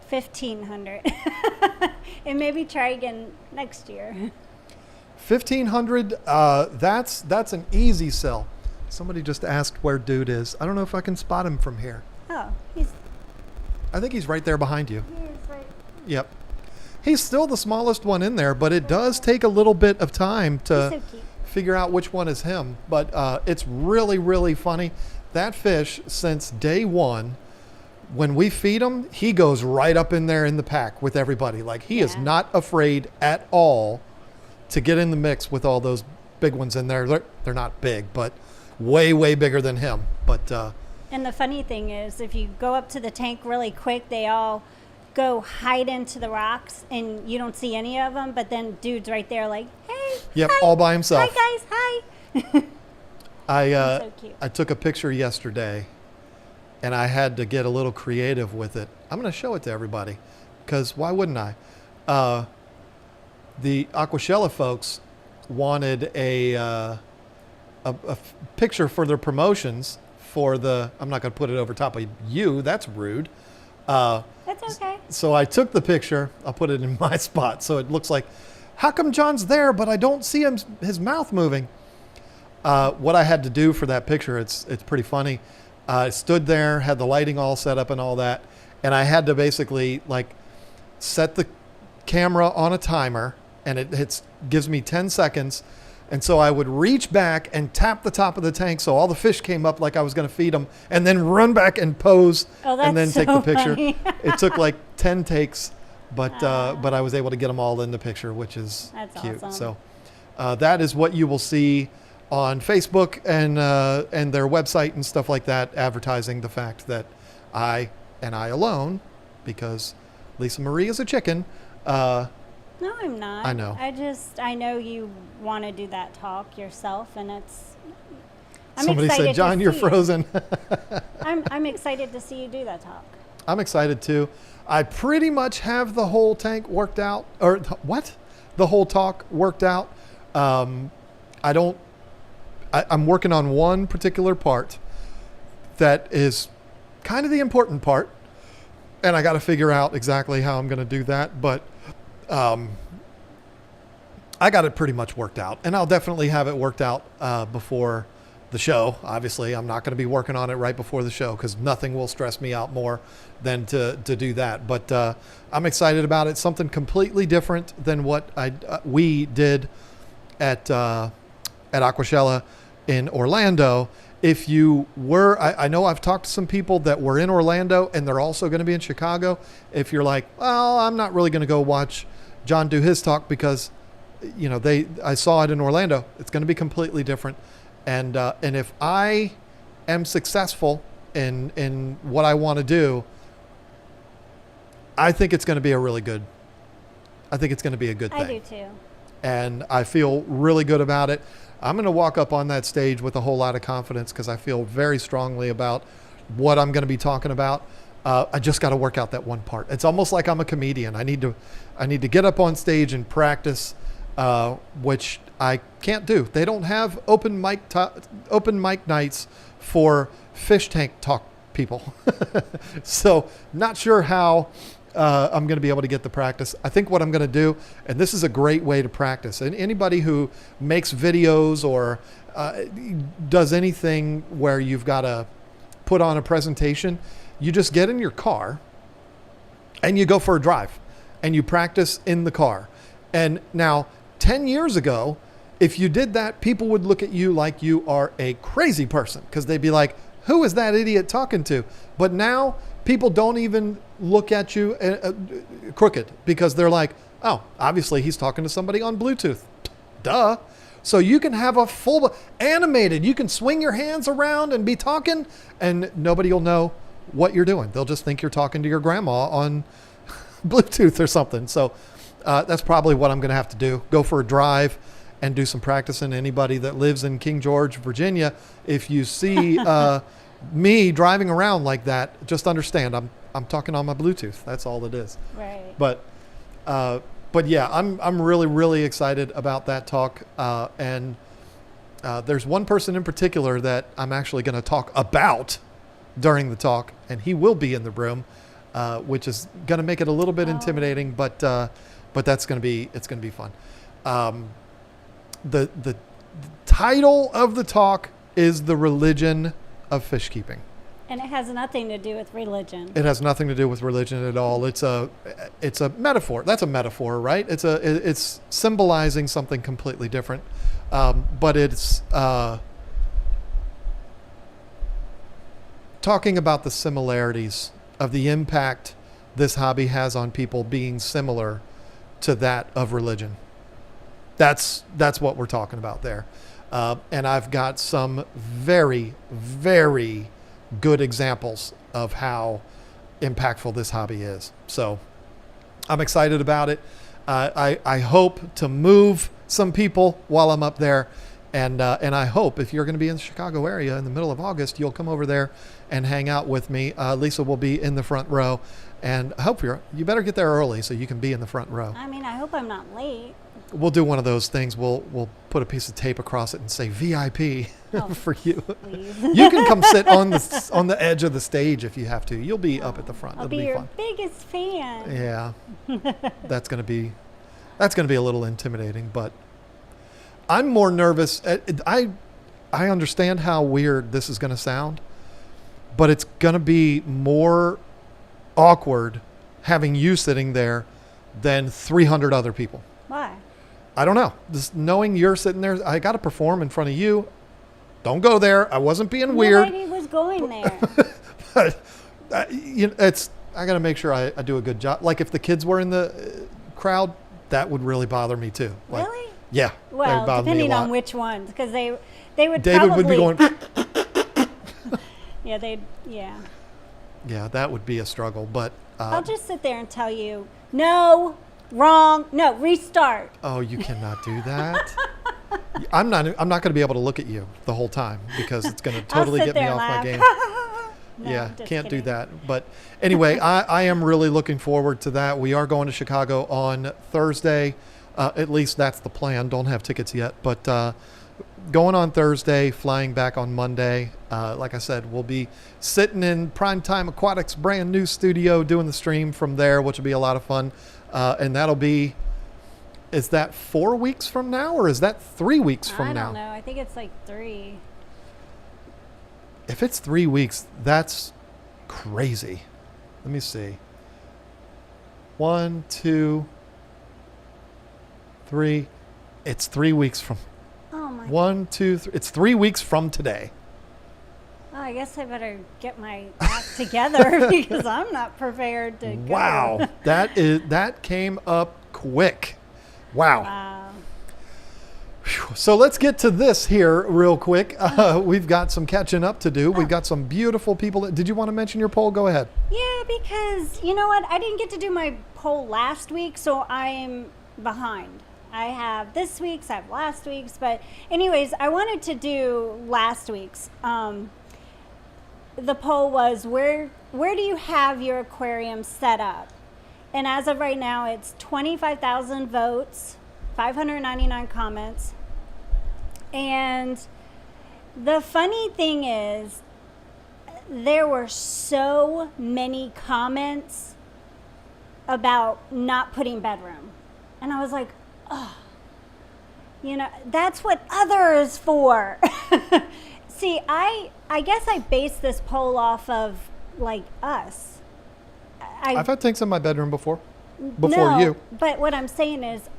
1,500 and maybe try again next year.
1,500, that's an easy sell. Somebody just asked where Dude is. I don't know if I can spot him from here.
Oh,
I think he's right there behind you.
he is right.
Yep. He's still the smallest one in there, but it does take a little bit of time to
He's so cute.
figure out which one is him. But it's really, really funny. That fish, since day one, when we feed him, he goes right up in there in the pack with everybody. Like, he is not afraid at all to get in the mix with all those big ones in there. They're not big, but way, way bigger than him. But
And the funny thing is, if you go up to the tank really quick, they all go hide into the rocks and you don't see any of them, but then Dude's right there like, hey,
yep,
hi.
all by himself.
Hi, guys, hi. So cute.
I took a picture yesterday and I had to get a little creative with it. I'm going to show it to everybody because why wouldn't I? The Aquashella folks wanted a picture for their promotions for the, I'm not going to put it over top of you. That's rude.
That's okay.
So I took the picture. I'll put it in my spot. So it looks like, how come John's there, but I don't see his mouth moving? What I had to do for that picture, it's pretty funny. I stood there, had the lighting all set up and all that. And I had to basically like set the camera on a timer and it gives me 10 seconds. And so I would reach back and tap the top of the tank so all the fish came up like I was going to feed them, and then run back and pose and then take the picture. It took like 10 takes, but I was able to get them all in the picture, which is
That's
cute.
awesome.
So that is what you will see on Facebook and their website and stuff like that, advertising the fact that I alone, because Lisa Marie is a chicken.
No, I'm not.
I know.
I know you want to do that talk yourself, and I'm
Somebody
excited
said, John,
to
you're
see
frozen.
I'm excited to see you do that talk.
I'm excited too. I pretty much have the whole tank worked out, or the whole talk worked out. I'm working on one particular part that is kind of the important part, and I got to figure out exactly how I'm going to do that. But I got it pretty much worked out, and I'll definitely have it worked out before the show. Obviously, I'm not going to be working on it right before the show because nothing will stress me out more than to do that. But I'm excited about it. Something completely different than what we did at Aquashella in Orlando. If you were, I know I've talked to some people that were in Orlando and they're also going to be in Chicago. If you're like, well, I'm not really going to go watch John do his talk because, you know, I saw it in Orlando. It's going to be completely different. And if I am successful in what I want to do, I think it's going to be a good thing.
I do too.
And I feel really good about it. I'm going to walk up on that stage with a whole lot of confidence because I feel very strongly about what I'm going to be talking about. I just got to work out that one part. It's almost like I'm a comedian. I need to get up on stage and practice, which I can't do. They don't have open mic nights for fish tank talk people. So not sure how I'm going to be able to get the practice. I think what I'm going to do, and this is a great way to practice, and anybody who makes videos or does anything where you've got to put on a presentation, you just get in your car and you go for a drive and you practice in the car. And now 10 years ago, if you did that, people would look at you like you are a crazy person because they'd be like, who is that idiot talking to? But now people don't even look at you crooked because they're like, oh, obviously he's talking to somebody on Bluetooth. Duh. So you can have a full animated, you can swing your hands around and be talking and nobody will know what you're doing. They'll just think you're talking to your grandma on Bluetooth or something. So that's probably what I'm going to have to do. Go for a drive and do some practicing. Anybody that lives in King George, Virginia, if you see me driving around like that, just understand I'm talking on my Bluetooth. That's all it is.
Right.
But yeah, I'm really, really excited about that talk. And there's one person in particular that I'm actually going to talk about during the talk, and he will be in the room, which is going to make it a little bit intimidating, but it's going to be fun. The title of the talk is The Religion of Fish Keeping.
And it has nothing to do with religion.
It has nothing to do with religion at all. It's a metaphor. That's a metaphor, right? It's symbolizing something completely different. But it's talking about the similarities of the impact this hobby has on people being similar to that of religion. That's what we're talking about there. And I've got some very, very good examples of how impactful this hobby is. So I'm excited about it. I hope to move some people while I'm up there. And I hope if you're going to be in the Chicago area in the middle of August, you'll come over there and hang out with me. Lisa will be in the front row. And I hope you better get there early so you can be in the front row.
I mean, I hope I'm not late.
We'll do one of those things. We'll put a piece of tape across it and say VIP for you.
Please.
You can come sit on the edge of the stage if you have to. You'll be up at the front.
I'll be your biggest fan.
Yeah, that's gonna be a little intimidating, but I'm more nervous. I understand how weird this is gonna sound, but it's gonna be more awkward having you sitting there than 300 other people.
Why?
I don't know. Just knowing you're sitting there, I got to perform in front of you. Don't go there. I wasn't being weird.
Nobody was going there.
But I got to make sure I do a good job. Like if the kids were in the crowd, that would really bother me too. Like,
really?
Yeah.
Well, depending on which ones, because they would.
David
probably,
would be going.
Yeah.
Yeah, that would be a struggle. But
I'll just sit there and tell you, no, wrong, no, restart.
Oh, you cannot do that. I'm not going to be able to look at you the whole time because it's going to totally get me off my game.
No,
yeah, can't
kidding.
do that. But anyway, I am really looking forward to that. We are going to Chicago on Thursday. At least that's the plan. Don't have tickets yet. But going on Thursday, flying back on Monday. Like I said, we'll be sitting in Primetime Aquatics' brand new studio doing the stream from there, which will be a lot of fun. And that'll be, is that 4 weeks from now or is that 3 weeks from now?
I don't know. I think it's like 3.
If it's 3 weeks, that's crazy. Let me see. 1, 2, 3. It's 3 weeks from.
Oh my.
1, 2, 3. It's 3 weeks from today.
Oh, I guess I better get my act together because I'm not prepared to go.
Wow. That came up quick. Wow.
Wow.
Whew. So let's get to this here real quick. We've got some catching up to do. We've got some beautiful people. Did you want to mention your poll? Go ahead.
Yeah, because you know what? I didn't get to do my poll last week, so I'm behind. I have this week's, I have last week's, but anyways, I wanted to do last week's. The poll was where do you have your aquarium set up? And as of right now, it's 25,000 votes, 599 comments. And the funny thing is, there were so many comments about not putting bedroom. And I was like, oh, that's what other is for. See, I guess I based this poll off of, like, us.
I've had things in my bedroom before
No,
you.
But what I'm saying is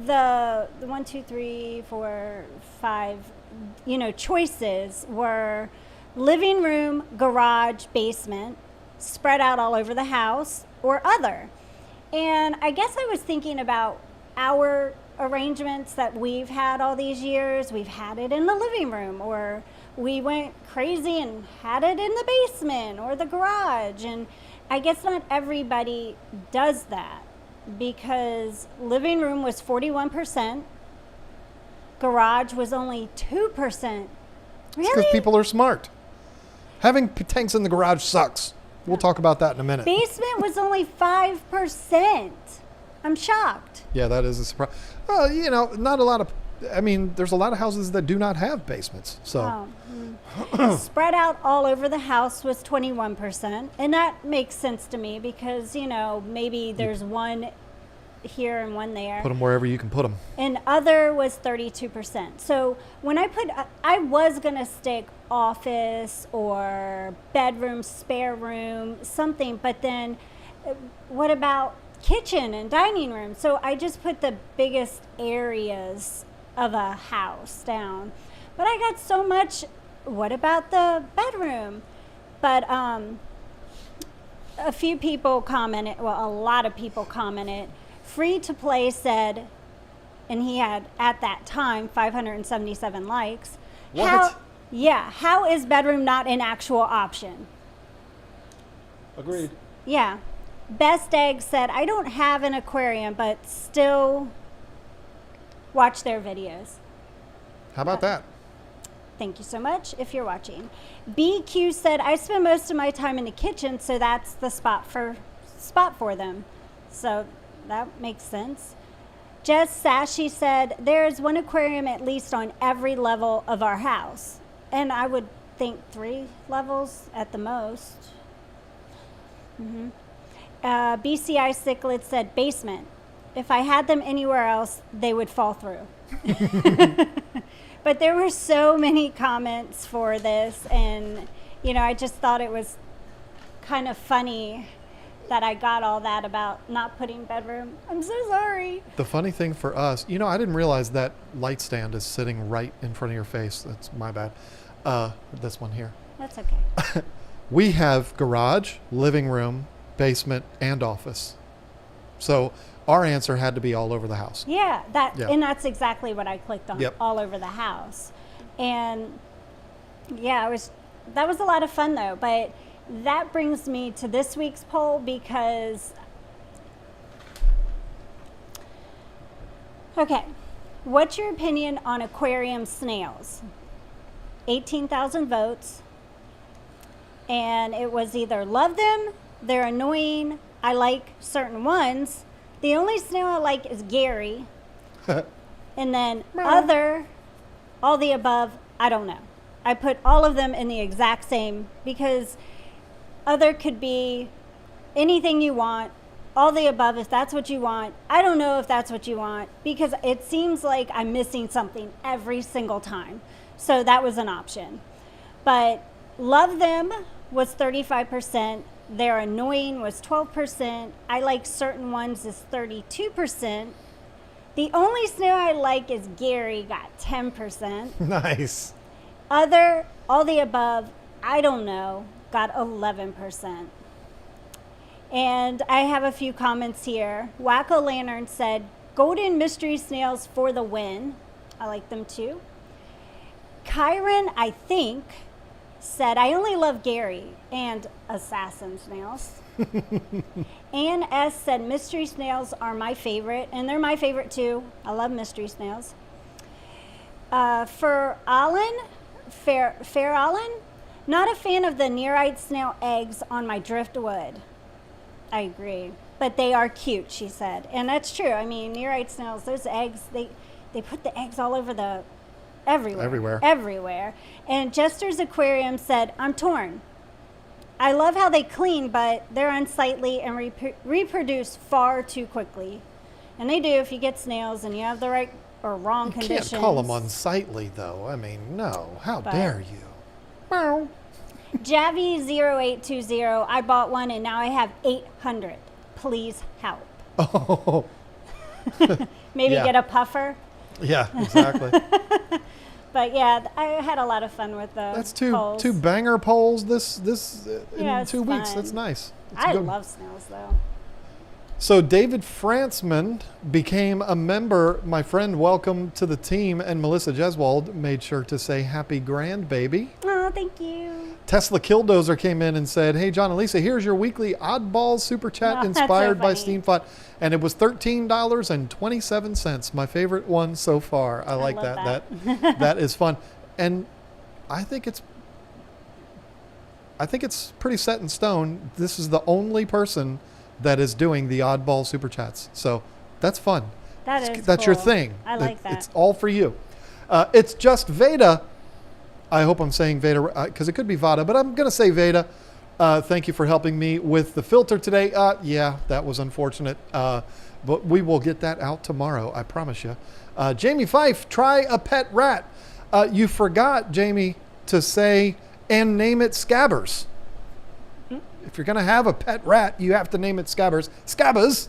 the 1, 2, 3, 4, 5, choices were living room, garage, basement, spread out all over the house, or other. And I guess I was thinking about our arrangements that we've had all these years. We've had it in the living room, or we went crazy and had it in the basement or the garage. And I guess not everybody does that, because living room was 41%, garage was only 2%. Really?
Because people are smart. Having tanks in the garage sucks. We'll talk about that in a minute.
Basement was only 5%. I'm shocked.
Yeah, that is a surprise. Well, not a lot of. I mean, there's a lot of houses that do not have basements. So
Spread out all over the house was 21%. And that makes sense to me because, maybe there's one here and one there.
Put them wherever you can put them.
And other was 32%. So when I was going to stick office or bedroom, spare room, something. But then what about kitchen and dining room? So I just put the biggest areas of a house down. But I got so much, what about the bedroom? But a few people commented, well, a lot of people commented. Free to Play said, and he had at that time 577 likes.
What?
How is bedroom not an actual option?
Agreed.
Yeah. Best Egg said, I don't have an aquarium, but still watch their videos.
How about that?
Thank you so much if you're watching. BQ said, I spend most of my time in the kitchen, so that's the spot for them. So that makes sense. Jess Sashi said, there's one aquarium at least on every level of our house. And I would think 3 levels at the most. BCI Cichlid said, basement. If I had them anywhere else, they would fall through. But there were so many comments for this, and I just thought it was kind of funny that I got all that about not putting bedroom. I'm so sorry.
The funny thing for us, I didn't realize that light stand is sitting right in front of your face. That's my bad. This one here.
That's okay.
We have garage, living room, basement, and office. So our answer had to be all over the house.
Yeah, and that's exactly what I clicked on.
Yep.
All over the house. And yeah, that was a lot of fun though. But that brings me to this week's poll because, okay, what's your opinion on aquarium snails? 18,000 votes. And it was either love them, they're annoying, I like certain ones. The only snail I like is Gary. And then other, all the above, I don't know. I put all of them in the exact same because other could be anything you want. All the above, if that's what you want. I don't know if that's what you want because it seems like I'm missing something every single time. So that was an option. But Love them was 35%. They're annoying was 12%. I like certain ones is 32%. The only snail I like is Gary, got 10%.
Nice.
Other, all the above, I don't know, got 11%. And I have a few comments here. Wacko Lantern said, golden mystery snails for the win. I like them too. Kyron, I think, said, I only love Gary and assassin snails. Ann S. said, mystery snails are my favorite, and they're my favorite too. I love mystery snails. For Alan, Fair Alan, not a fan of the nearite snail eggs on my driftwood. I agree. But they are cute, she said. And that's true. I mean, nearite snails, those eggs, they put the eggs all over the everywhere. And Jester's Aquarium said, I'm torn. I love how they clean, but they're unsightly and reproduce far too quickly. And they do if you get snails and you have the right or wrong conditions.
You can't call them unsightly, though. I mean, no. How dare you? Meow.
Javi0820, I bought one and now I have 800. Please help.
Oh.
Maybe get a puffer.
Yeah, exactly.
But yeah, I had a lot of fun with those.
That's
polls.
two banger polls this in 2 weeks.
Fun.
That's nice.
I love snails though.
So David Frantzman became a member. My friend, welcome to the team. And Melissa Jeswald made sure to say happy grandbaby.
Oh, thank you.
Tesla Killdozer came in and said, hey, John and Lisa, here's your weekly oddball super chat inspired by Steamfot. And it was $13.27. My favorite one so far. I like that. That is fun. And I think it's pretty set in stone. This is the only person that is doing the oddball super chats. So that's fun. That's
cool.
your thing.
I like that.
It's all for you. It's just Veda. I hope I'm saying Veda because it could be Vada, but I'm going to say Veda. Thank you for helping me with the filter today. Yeah, that was unfortunate. But we will get that out tomorrow. I promise you. Jamie Fife, try a pet rat. You forgot, Jamie, to say and name it Scabbers. If you're going to have a pet rat, you have to name it Scabbers. Scabbers!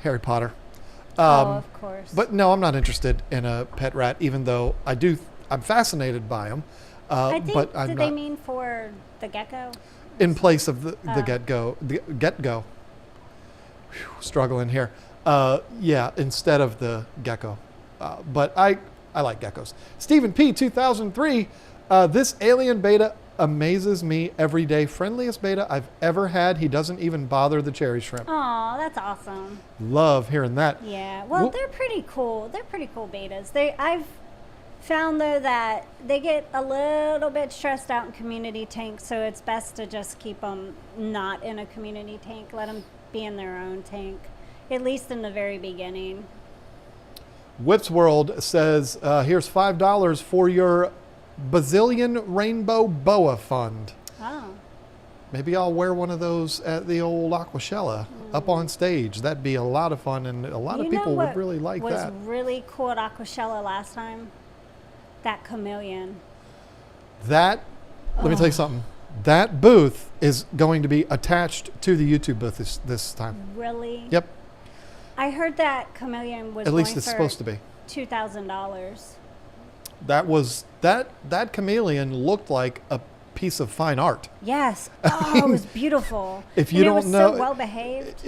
Harry Potter.
Of course.
But no, I'm not interested in a pet rat, even though I'm fascinated by them.
I think,
but I'm
did
not
they mean for the gecko?
in place of the get-go. The get-go. Whew, struggling here. Yeah, instead of the gecko. But I like geckos. Stephen P. 2003. This alien beta amazes me every day. Friendliest beta I've ever had. He doesn't even bother the cherry shrimp.
Oh, that's awesome.
Love hearing that.
Yeah. Well, they're pretty cool. They're pretty cool betas. I've found though that they get a little bit stressed out in community tanks, so it's best to just keep them not in a community tank. Let them be in their own tank, at least in the very beginning.
Whips World says, here's $5 for your Bazillion Rainbow Boa Fund.
Oh.
Maybe I'll wear one of those at the old Aquashella up on stage. That'd be a lot of fun, and a lot of people would really like that.
Was really cool at Aquashella last time? That chameleon.
Let me tell you something. That booth is going to be attached to the YouTube booth this time.
Really?
Yep.
I heard that chameleon was
at least it's supposed to be
$2,000.
That chameleon looked like a piece of fine art.
Yes. Oh, it was beautiful.
If you don't know,
so well behaved.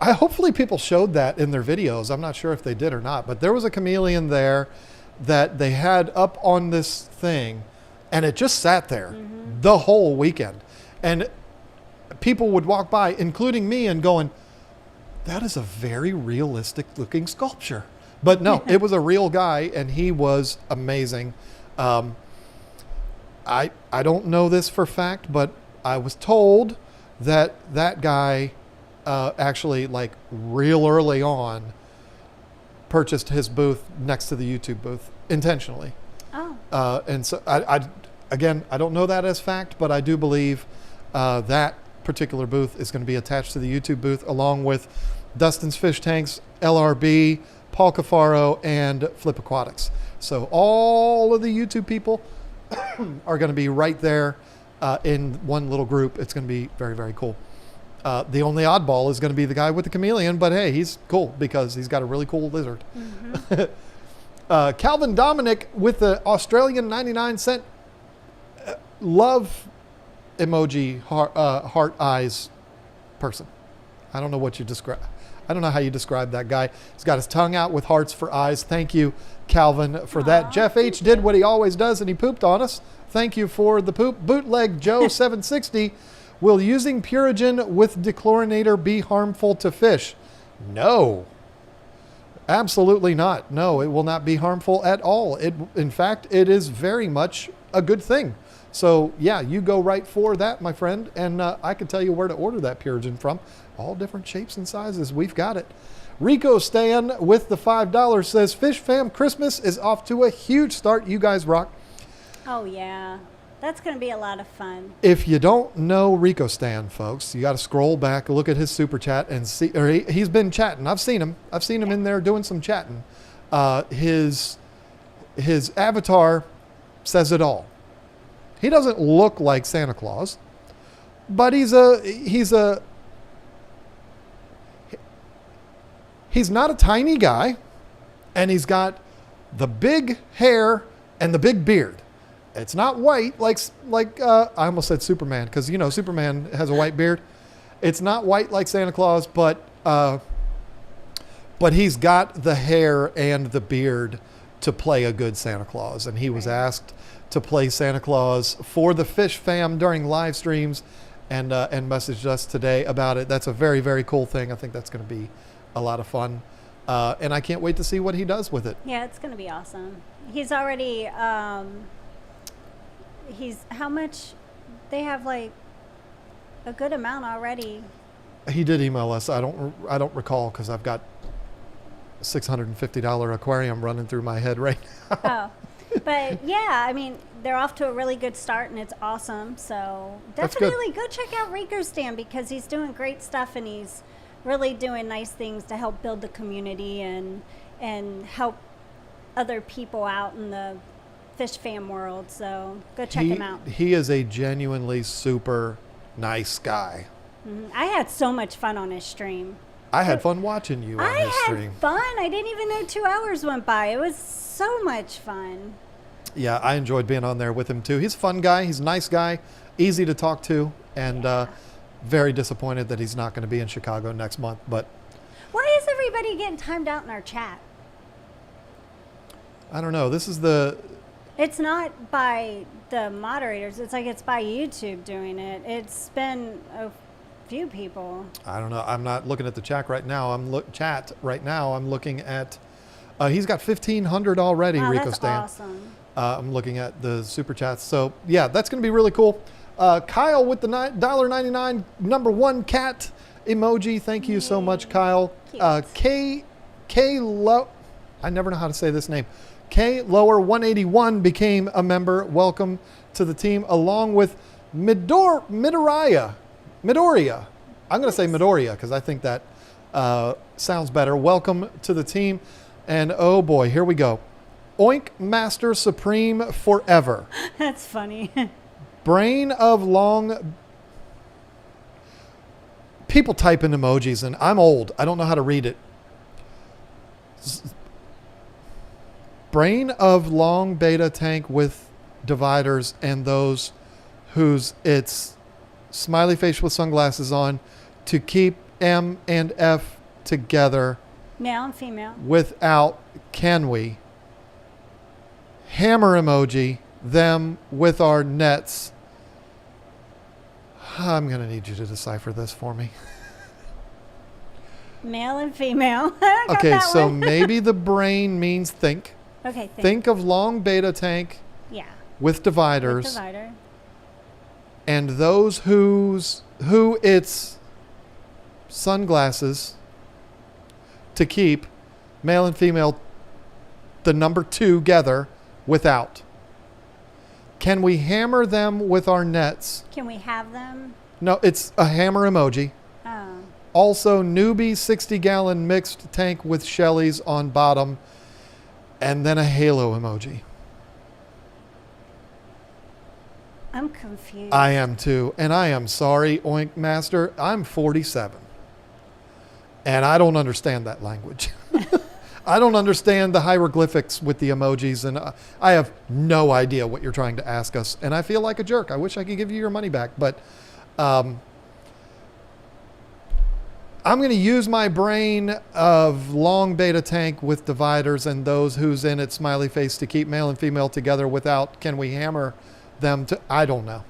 Hopefully people showed that in their videos. I'm not sure if they did or not, but there was a chameleon there that they had up on this thing, and it just sat there the whole weekend. And people would walk by, including me, and going, that is a very realistic looking sculpture. But no, it was a real guy, and he was amazing. I don't know this for fact, but I was told that guy actually, like, real early on, purchased his booth next to the YouTube booth intentionally.
Oh.
And so I don't know that as fact, but I do believe that particular booth is going to be attached to the YouTube booth, along with Dustin's Fish Tanks, LRB, Paul Cafaro, and Flip Aquatics. So all of the YouTube people are going to be right there in one little group. It's going to be very, very cool. The only oddball is going to be the guy with the chameleon, but hey, he's cool because he's got a really cool lizard. Mm-hmm. Calvin Dominic with the Australian 99-cent love emoji heart eyes person. I don't know what you describe. I don't know how you describe that guy. He's got his tongue out with hearts for eyes. Thank you, Calvin, for that. Jeff H. did what he always does, and he pooped on us. Thank you for the poop. Bootleg Joe 760. Will using Purigen with Dechlorinator be harmful to fish? No. Absolutely not. No, it will not be harmful at all. In fact, it is very much a good thing. So, yeah, you go right for that, my friend. And I can tell you where to order that Purigen from. All different shapes and sizes. We've got it. Rico Stan with the $5 says, Fish Fam Christmas is off to a huge start. You guys rock.
Oh, yeah. That's going to be a lot of fun. If
you don't know Rico Stan, folks, you got to scroll back, look at his super chat, and see. Or he's been chatting. I've seen him. I've seen him in there doing some chatting. His avatar says it all. He doesn't look like Santa Claus, but he's not a tiny guy, and he's got the big hair and the big beard. It's not white like I almost said Superman, because you know Superman has a white beard. It's not white like Santa Claus, but he's got the hair and the beard to play a good Santa Claus, and he was asked to play Santa Claus for the Fish Fam during live streams, and messaged us today about it. That's a very, very cool thing. I think that's going to be a lot of fun, and I can't wait to see what he does with it.
Yeah, it's going to be awesome. He's already how much? They have like a good amount already.
He did email us. I don't recall because I've got $650 aquarium running through my head right now.
Oh, but yeah, I mean they're off to a really good start and it's awesome. So definitely go check out Rico Stan because he's doing great stuff and he's really doing nice things to help build the community and help other people out in the Fish Fam world. So go check him out. He
is a genuinely super nice guy.
Mm-hmm. I had so much fun on his stream.
I had fun watching you on his stream.
I had fun. I didn't even know 2 hours went by. It was so much fun.
Yeah, I enjoyed being on there with him too. He's a fun guy. He's a nice guy, easy to talk to, and very disappointed that he's not going to be in Chicago next month. But
why is everybody getting timed out in our chat?
I don't know.
It's not by the moderators. It's like it's by YouTube doing it. It's been a few people.
I don't know. I'm not looking at the chat right now. I'm looking at. He's got 1,500 already.
Wow,
Rico
that's
Stan.
Awesome.
I'm looking at the super chats. So yeah, that's going to be really cool. Kyle with the $1.99 number one cat emoji. Thank you so much, Kyle. K Low. I never know how to say this name. K Lower 181 became a member. Welcome to the team, along with Midoriya. I'm going to say Midoriya because I think that sounds better. Welcome to the team. And oh boy, here we go. Oink Master Supreme forever.
That's funny.
Brain of long. People type in emojis, and I'm old. I don't know how to read it. Brain of long beta tank with dividers and those whose it's smiley face with sunglasses on to keep M and F together.
Male and female.
Without, can we? Hammer emoji, them with our nets. I'm going to need you to decipher this for me.
Male and female.
Okay, so maybe the brain means think.
Okay,
think of long beta tank.
Yeah.
With dividers.
With divider.
And those who it's sunglasses to keep male and female, the number 2 together without. Can we hammer them with our nets?
Can we have them?
No, it's a hammer emoji.
Oh.
Also, Newbie 60-gallon mixed tank with Shelly's on bottom. And then a halo emoji.
I'm confused.
I am too. And I am sorry, Oink Master. I'm 47. And I don't understand that language. I don't understand the hieroglyphics with the emojis. And I have no idea what you're trying to ask us. And I feel like a jerk. I wish I could give you your money back. But I'm going to use my brain of long beta tank with dividers and those who's in it smiley face to keep male and female together without, can we hammer them to, I don't know.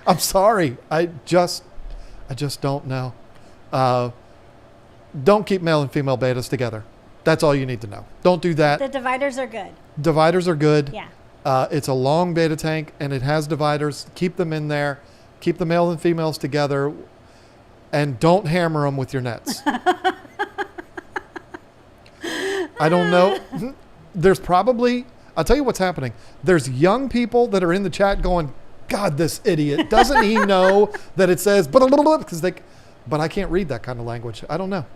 I'm sorry. I just don't know. Don't keep male and female betas together. That's all you need to know. Don't do that.
The dividers are good.
Dividers are good.
Yeah.
It's a long beta tank and it has dividers. Keep them in there. Keep the male and females together. And don't hammer them with your nets. I don't know. There's probably, I'll tell you what's happening. There's young people that are in the chat going, God, this idiot. Doesn't he know that it says, but I can't read that kind of language. I don't know.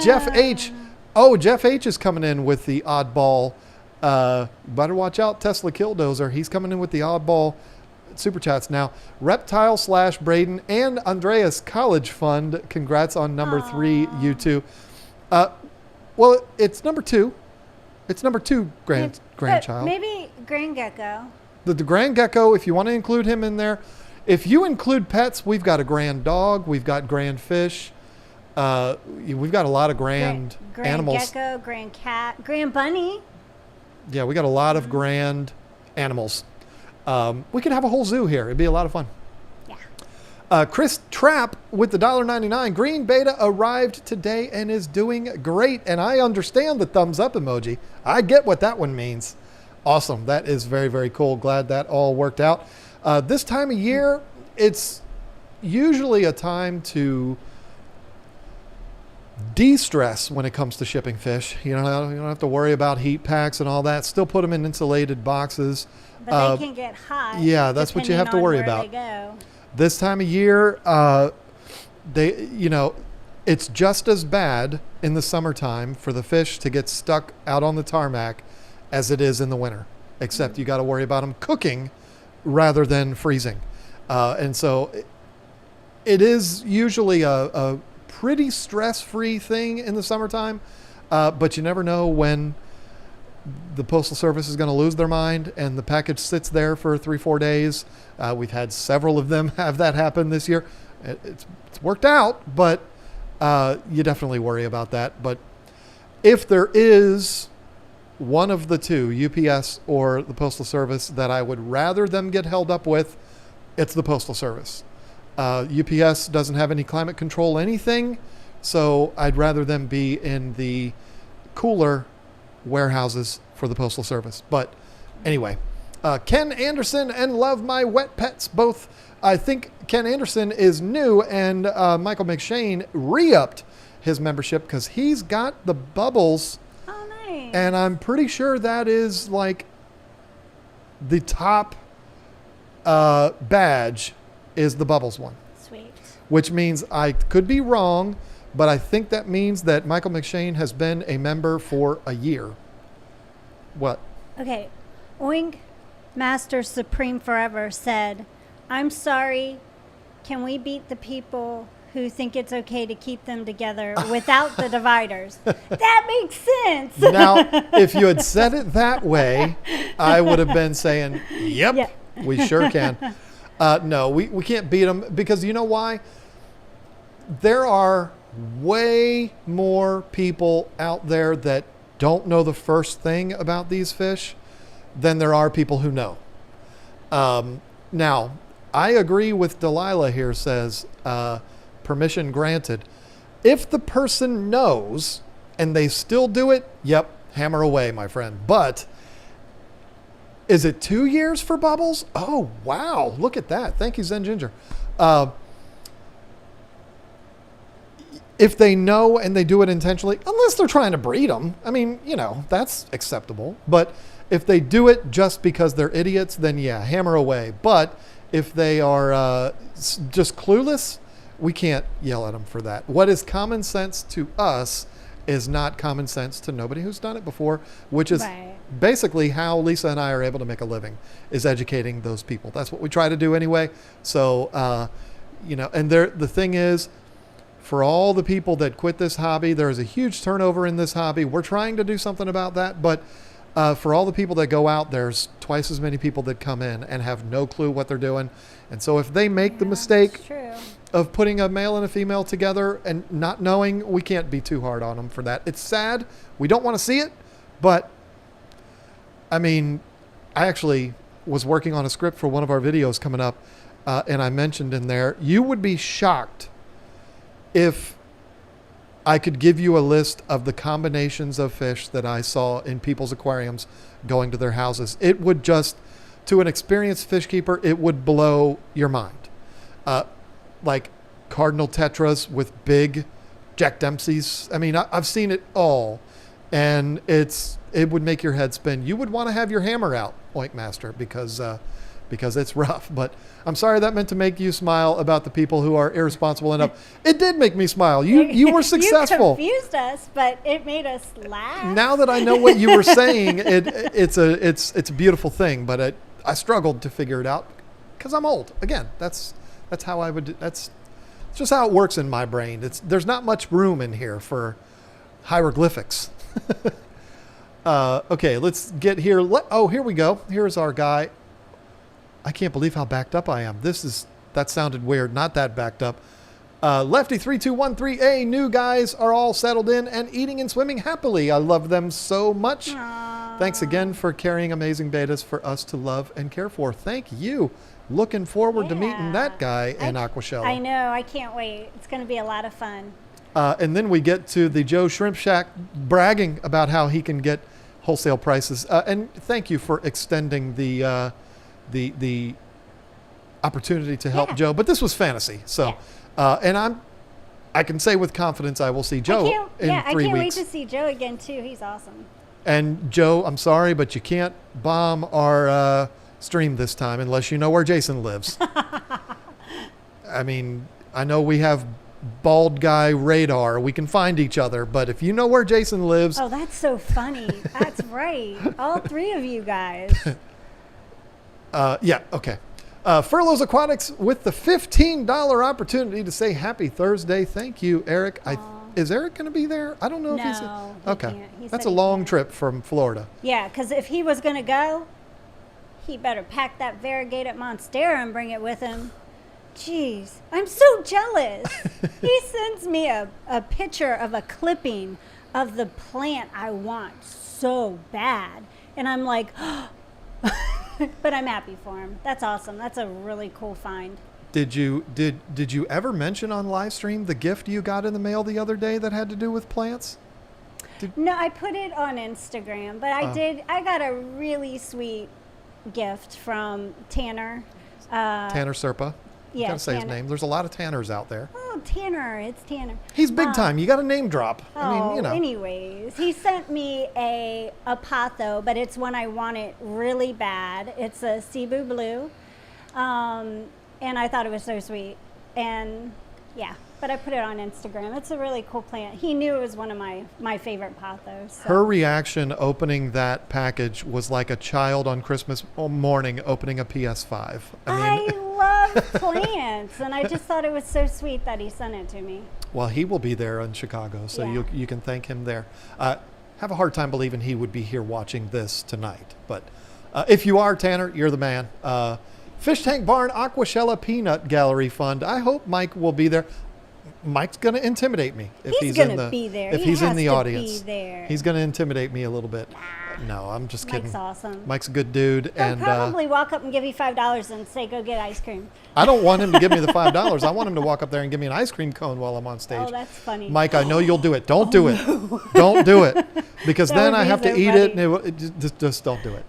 Jeff H. Oh, Jeff H is coming in with the oddball. Better watch out, Tesla Killdozer. He's coming in with the oddball super chats now. Reptile / Braden and Andreas College Fund. Congrats on number 3, you two. Well, it's number 2. It's number 2 grandchild.
Maybe Grand Gecko.
The Grand Gecko, if you want to include him in there. If you include pets, we've got a grand dog. We've got grand fish. We've got a lot of grand animals.
Grand Gecko, Grand Cat, Grand Bunny.
Yeah, we got a lot of grand animals. We could have a whole zoo here. It'd be a lot of fun.
Yeah.
Chris Trapp with the $1.99. Green Beta arrived today and is doing great. And I understand the thumbs up emoji. I get what that one means. Awesome. That is very, very cool. Glad that all worked out. This time of year, it's usually a time to de-stress when it comes to shipping fish. You don't have to worry about heat packs and all that. Still put them in insulated boxes.
But they can get hot.
Yeah, that's what you have to worry about. This time of year, it's just as bad in the summertime for the fish to get stuck out on the tarmac as it is in the winter, except you got to worry about them cooking rather than freezing. And so it is usually a pretty stress-free thing in the summertime, but you never know when the Postal Service is going to lose their mind and the package sits there for 3-4 days. We've had several of them have that happen this year. It's worked out, but you definitely worry about that. But if there is one of the two, UPS or the Postal Service, that I would rather them get held up with, it's the Postal Service. UPS doesn't have any climate control anything, so I'd rather them be in the cooler warehouses for the Postal Service. But anyway, Ken Anderson and Love My Wet Pets both. I think Ken Anderson is new, and Michael McShane re-upped his membership because he's got the bubbles.
Oh, nice.
And I'm pretty sure that is like the top badge is the bubbles one.
Sweet.
Which means I could be wrong, but I think that means that Michael McShane has been a member for a year. What?
Okay. Oink Master Supreme Forever said, I'm sorry, can we beat the people who think it's okay to keep them together without the dividers? That makes sense.
Now, if you had said it that way, I would have been saying, yep. We sure can. No, we can't beat them because you know why? There are way more people out there that don't know the first thing about these fish than there are people who know. Now, I agree with Delilah here, says, permission granted. If the person knows and they still do it, yep, hammer away, my friend. But is it 2 years for bubbles? Oh, wow. Look at that. Thank you, Zen Ginger. If they know and they do it intentionally, unless they're trying to breed them, I mean, that's acceptable. But if they do it just because they're idiots, then yeah, hammer away. But if they are just clueless, we can't yell at them for that. What is common sense to us is not common sense to nobody who's done it before, which is
Right.
basically how Lisa and I are able to make a living, is educating those people. That's what we try to do anyway. So, and the thing is, for all the people that quit this hobby, there is a huge turnover in this hobby. We're trying to do something about that, but for all the people that go out, there's twice as many people that come in and have no clue what they're doing. And so if they make the mistake
It's true.
of putting a male and a female together and not knowing, we can't be too hard on them for that. It's sad. We don't want to see it, but I mean, I actually was working on a script for one of our videos coming up, and I mentioned in there, you would be shocked if I could give you a list of the combinations of fish that I saw in people's aquariums going to their houses. It would just, to an experienced fish keeper, it would blow your mind. Like cardinal tetras with big Jack Dempsey's. I mean, I've seen it all, and it would make your head spin. You would want to have your hammer out, Oink Master, because it's rough. But I'm sorry that meant to make you smile about the people who are irresponsible enough. It did make me smile. You were successful.
You confused us, but it made us laugh.
Now that I know what you were saying, it's a beautiful thing. But I struggled to figure it out because I'm old. Again, that's how I would. That's just how it works in my brain. There's not much room in here for hieroglyphics. Okay, let's get here. Here we go. Here's our guy. I can't believe how backed up I am. That sounded weird. Not that backed up. Lefty3213A, new guys are all settled in and eating and swimming happily. I love them so much.
Aww.
Thanks again for carrying amazing betas for us to love and care for. Thank you. Looking forward to meeting that guy in Aquashella.
I know. I can't wait. It's going to be a lot of fun.
And then we get to the Joe Shrimp Shack bragging about how he can get wholesale prices. And thank you for extending the opportunity to help Joe. But this was fantasy. So, and I can say with confidence I will see Joe in 3 weeks.
I can't wait to see Joe again, too. He's awesome.
And Joe, I'm sorry, but you can't bomb our stream this time unless you know where Jason lives. I mean, I know we have bald guy radar. We can find each other, but if you know where Jason lives...
Oh, that's so funny. That's right. All 3 of you guys.
Okay. Furloughs Aquatics with the $15 opportunity to say happy Thursday. Thank you, Eric. Is Eric going to be there? I don't know if he's... Okay. That's a long trip from Florida.
Yeah, because if he was going to go, he better pack that variegated Monstera and bring it with him. Jeez, I'm so jealous. He sends me a picture of a clipping of the plant I want so bad. And I'm like... But I'm happy for him. That's awesome. That's a really cool find.
Did you ever mention on live stream the gift you got in the mail the other day that had to do with plants?
No, I put it on Instagram, but I got a really sweet gift from Tanner.
Tanner Serpa.
Yeah,
gotta say his name. There's a lot of Tanners out there.
Oh, Tanner. It's Tanner.
He's big time. You got to name drop.
Anyways, he sent me a Apatho, but it's one I wanted really bad. It's a Cebu Blue. And I thought it was so sweet. And yeah, but I put it on Instagram. It's a really cool plant. He knew it was one of my favorite Pathos. So.
Her reaction opening that package was like a child on Christmas morning opening a PS5.
I love plants, and I just thought it was so sweet that he sent it to me.
Well, he will be there in Chicago, so you can thank him there. Have a hard time believing he would be here watching this tonight. But if you are, Tanner, you're the man. Fish Tank Barn Aquashella Peanut Gallery Fund. I hope Mike will be there. Mike's going to intimidate me if he's in the
If
he's in the audience.
Be there.
He's going to intimidate me a little bit. No, I'm just kidding.
Mike's awesome.
Mike's a good dude.
He'll probably walk up and give you $5 and say, "Go get ice cream."
I don't want him to give me the $5. I want him to walk up there and give me an ice cream cone while I'm on stage.
Oh, that's funny.
Mike, I know you'll do it. Don't do it. Don't do it. Because then I have to eat it. And just don't do it.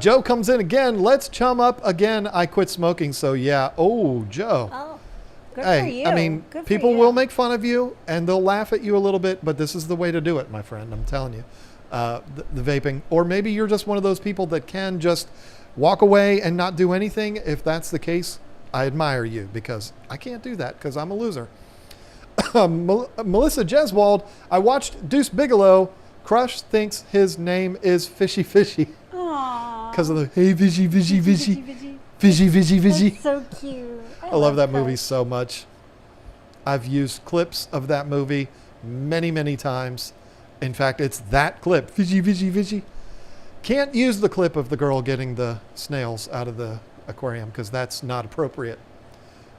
Joe comes in again. Let's chum up again. I quit smoking. So yeah. Oh, Joe.
Oh. Good for you.
I mean, people will make fun of you and they'll laugh at you a little bit, but this is the way to do it, my friend. I'm telling you. The vaping. Or maybe you're just one of those people that can just walk away and not do anything. If that's the case, I admire you because I can't do that because I'm a loser. Melissa Jeswald, I watched Deuce Bigelow. Crush thinks his name is Fishy Fishy.
Aww.
Because of the hey fishy fishy fishy fishy fishy fishy.
That's so cute.
I love that movie so much. I've used clips of that movie many, many times. In fact, it's that clip. Fishy fishy fishy. Can't use the clip of the girl getting the snails out of the aquarium because that's not appropriate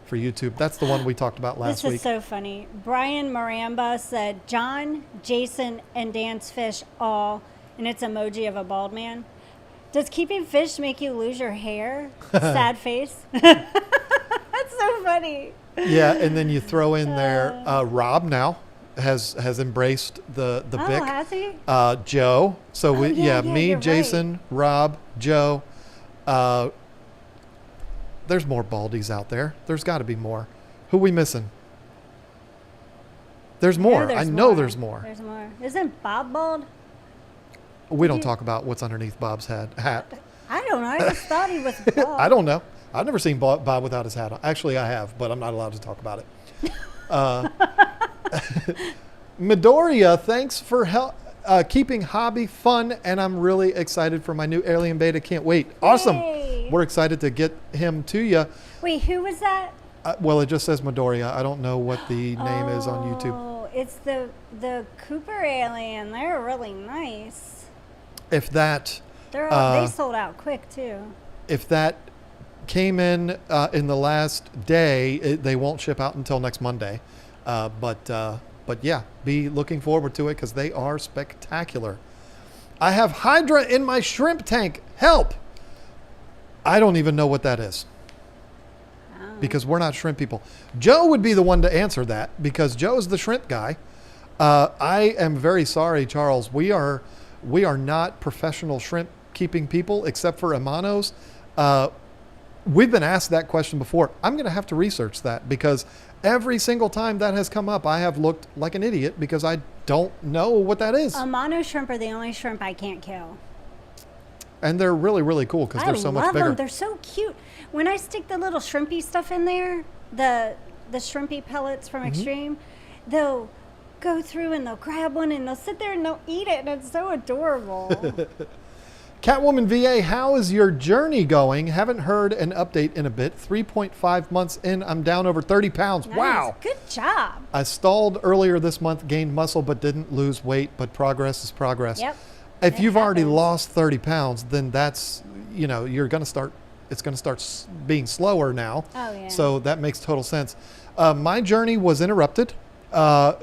for YouTube. That's the one we talked about last week.
This is so funny. Brian Maramba said, John, Jason, and Dan's fish all, and it's emoji of a bald man. Does keeping fish make you lose your hair? Sad face. That's so funny.
Yeah, and then you throw in there, Rob now has embraced the
Oh,
Bic.
has he?
Joe. So me,
you're
Jason,
right.
Rob, Joe. There's more baldies out there. There's got to be more. Who we missing? There's more. I know there's more.
There's more. Isn't Bob bald?
We don't talk about what's underneath Bob's hat.
I don't know. I just thought he was bald.
I don't know. I've never seen Bob without his hat on. Actually, I have, but I'm not allowed to talk about it. Midoriya, thanks for keeping hobby fun, and I'm really excited for my new alien beta. Can't wait. Awesome.
Yay.
We're excited to get him to you.
Wait, who was that?
Well, it just says Midoriya. I don't know what the name is on YouTube.
Oh, it's the Cooper alien. They're really nice.
If that
They sold out quick too.
if that came in the last day, they won't ship out until next Monday. But yeah, be looking forward to it because they are spectacular. I have Hydra in my shrimp tank. Help! I don't even know what that is because we're not shrimp people. Joe would be the one to answer that because Joe's the shrimp guy. I am very sorry, Charles. We are not professional shrimp keeping people except for Amanos. We've been asked that question before. I'm going to have to research that because every single time that has come up, I have looked like an idiot because I don't know what that is.
Amano shrimp are the only shrimp I can't kill.
And they're really, really cool because they're so much bigger.
I love them. They're so cute. When I stick the little shrimpy stuff in there, the shrimpy pellets from Extreme, they'll go through and they'll grab one and they'll sit there and they'll eat it, and it's so adorable.
Catwoman VA, how is your journey going? Haven't heard an update in a bit. 3.5 months in, I'm down over 30 pounds.
Nice.
Wow.
Good job.
I stalled earlier this month, gained muscle, but didn't lose weight. But progress is progress.
Yep.
If you've already
happens.
lost 30 pounds, then that's, you're going to start, it's going to start being slower now.
Oh, yeah.
So that makes total sense. My journey was interrupted,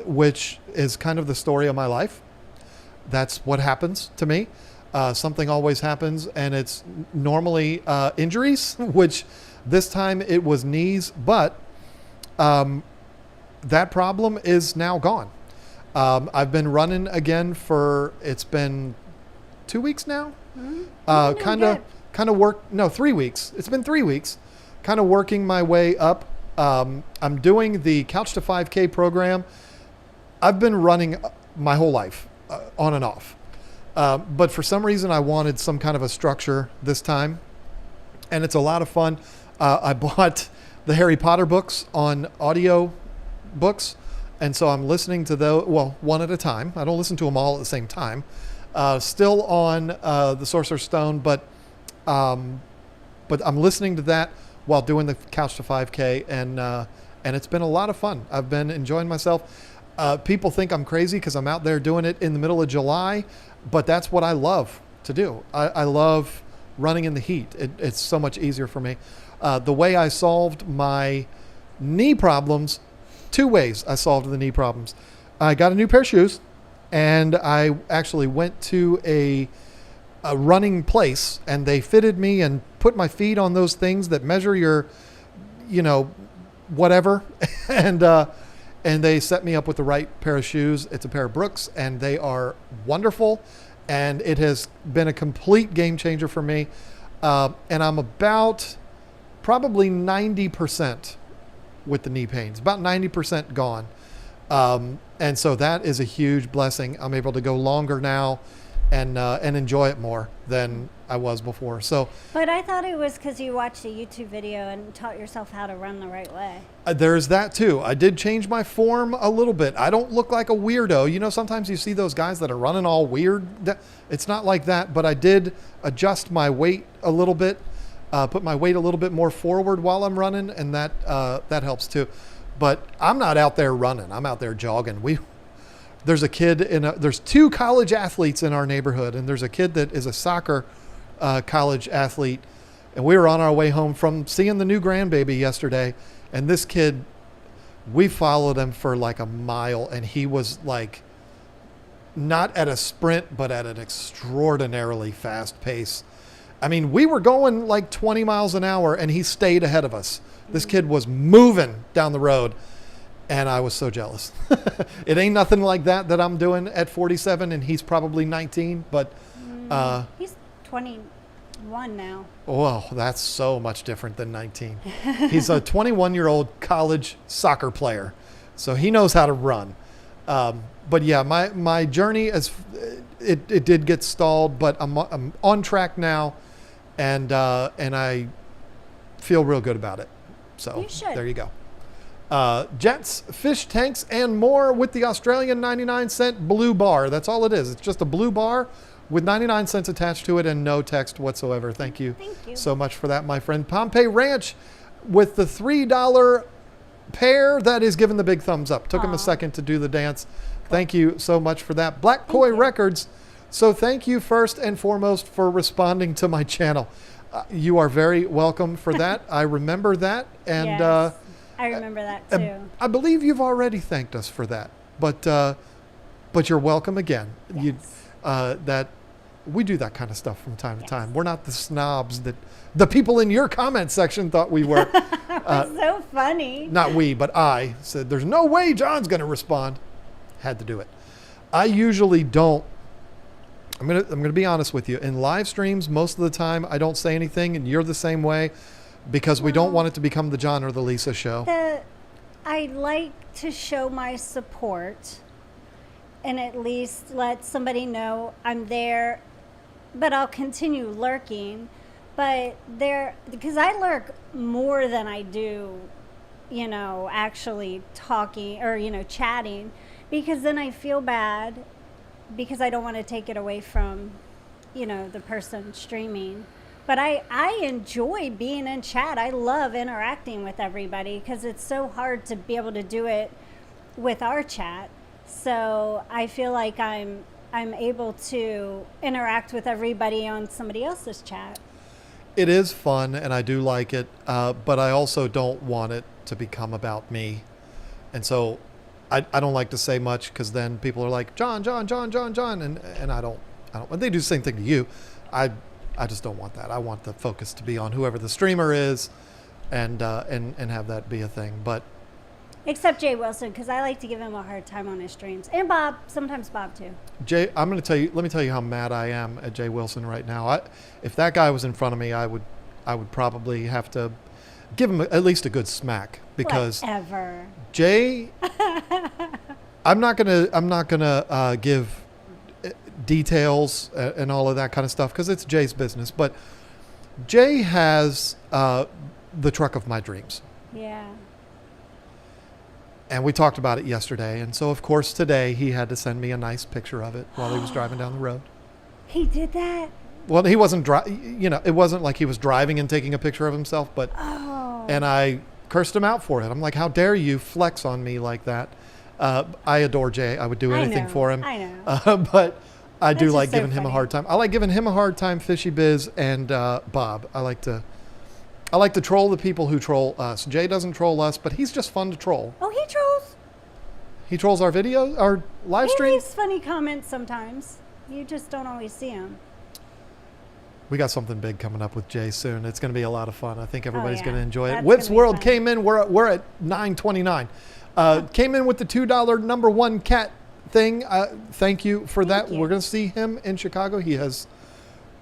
which is kind of the story of my life. That's what happens to me. Something always happens, and it's normally injuries, which this time it was knees, but that problem is now gone. I've been running again it's been 2 weeks now. Kind of work. No, 3 weeks. It's been 3 weeks. Kind of working my way up. I'm doing the Couch to 5K program. I've been running my whole life, on and off. But for some reason, I wanted some kind of a structure this time, and it's a lot of fun. I bought the Harry Potter books on audio books, and so I'm listening to those, one at a time. I don't listen to them all at the same time. Still on the Sorcerer's Stone, but I'm listening to that while doing the Couch to 5K, and it's been a lot of fun. I've been enjoying myself. People think I'm crazy because I'm out there doing it in the middle of July, but that's what I love to do. I love running in the heat. It's so much easier for me. The way I solved my knee problems, 2 ways I solved the knee problems. I got a new pair of shoes, and I actually went to a running place, and they fitted me and put my feet on those things that measure your, whatever, and they set me up with the right pair of shoes. It's a pair of Brooks, and they are wonderful, and it has been a complete game changer for me. And I'm about probably 90% with the knee pains, about 90% gone. And so that is a huge blessing. I'm able to go longer now, and enjoy it more than I was before. So
But I thought it was because you watched a YouTube video and taught yourself how to run the right way.
there's that too. I did change my form a little bit. I don't look like a weirdo. You know, sometimes you see those guys that are running all weird. It's not like that, but I did adjust my weight a little bit, put my weight a little bit more forward while I'm running, and that helps too. But I'm not out there running. I'm out there jogging. There's a kid there's 2 college athletes in our neighborhood, and there's a kid that is a soccer college athlete, and we were on our way home from seeing the new grandbaby yesterday, and this kid, we followed him for like a mile, and he was like not at a sprint, but at an extraordinarily fast pace. I mean, we were going like 20 miles an hour, and he stayed ahead of us. This kid was moving down the road. And I was so jealous. It ain't nothing like that I'm doing at 47, and he's probably 19. But
He's 21 now.
well, that's so much different than 19. He's a 21-year-old college soccer player, so he knows how to run. But yeah, my journey it did get stalled, but I'm on track now, and I feel real good about it. So
You should.
there you go. Jets, fish tanks, and more with the Australian 99-cent blue bar. That's all it is. It's just a blue bar with 99 cents attached to it and no text whatsoever. Thank you, so much for that, my friend. Pompeii Ranch with the $3 pair that is given the big thumbs up. Took him a second to do the dance. Thank you so much for that. Black Koi Records. So thank you first and foremost for responding to my channel. You are very welcome for that. I remember that. And
Yes. I remember that too.
I believe you've already thanked us for that, but you're welcome again.
Yes.
We do that kind of stuff from time to time. We're not the snobs that the people in your comment section thought we were.
That's so funny.
Not we, but I said, there's no way John's going to respond. Had to do it. I usually don't. I'm gonna be honest with you. In live streams, most of the time, I don't say anything, and you're the same way. Because we don't want it to become the John or the Lisa show.
I like to show my support and at least let somebody know I'm there, but I'll continue lurking. But because I lurk more than I do, actually talking or, chatting, because then I feel bad because I don't want to take it away from, the person streaming. But I enjoy being in chat. I love interacting with everybody because it's so hard to be able to do it with our chat. So I feel like I'm able to interact with everybody on somebody else's chat.
It is fun, and I do like it, but I also don't want it to become about me. And so I don't like to say much because then people are like, John, and I don't. And they do the same thing to you. I just don't want that. I want the focus to be on whoever the streamer is, and have that be a thing. But
except Jay Wilson, because I like to give him a hard time on his streams, and Bob, sometimes Bob too.
Jay, let me tell you how mad I am at Jay Wilson right now. If that guy was in front of me, I would probably have to give him at least a good smack because
Whatever.
Jay, I'm not gonna give details and all of that kind of stuff because it's Jay's business. But Jay has the truck of my dreams.
Yeah.
And we talked about it yesterday. And so, of course, today he had to send me a nice picture of it while he was driving down the road.
He did that?
Well, he wasn't it wasn't like he was driving and taking a picture of himself, but and I cursed him out for it. I'm like, how dare you flex on me like that? I adore Jay. I would do anything for him.
I know.
But I do
That's
like
just so
giving him a
funny.
hard time. I like giving him a hard time, Fishy Biz and Bob. I like to troll the people who troll us. Jay doesn't troll us, but he's just fun to troll.
Oh, he trolls.
He trolls our videos, our live
He
streams.
leaves funny comments sometimes. You just don't always see them.
We got something big coming up with Jay soon. It's going to be a lot of fun. I think everybody's
yeah.
going to enjoy it.
That's
Whip's
gonna be
World
fun.
came in. We're at $9.29. Came in with the $2 number one cat thing. Thank you for that.
you.
We're going to see him in Chicago. He has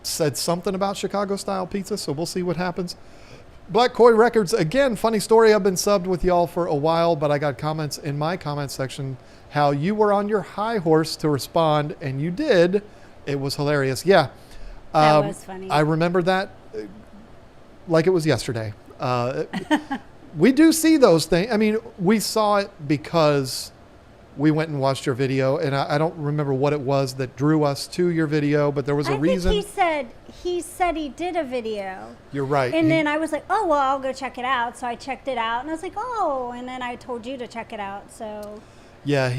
said something about Chicago style pizza, so we'll see what happens. Black Koi Records, again, funny story. I've been subbed with y'all for a while, but I got comments in my comment section how you were on your high horse to respond, and you did It was hilarious. Yeah.
That was funny.
I remember that like it was yesterday. We do see those things. I mean, we saw it because we went and watched your video, and I don't remember what it was that drew us to your video, but there was a reason.
Think he said he did a video.
You're right.
And then I was like, oh, well, I'll go check it out. So I checked it out, and I was like, oh, and then I told you to check it out. So
yeah,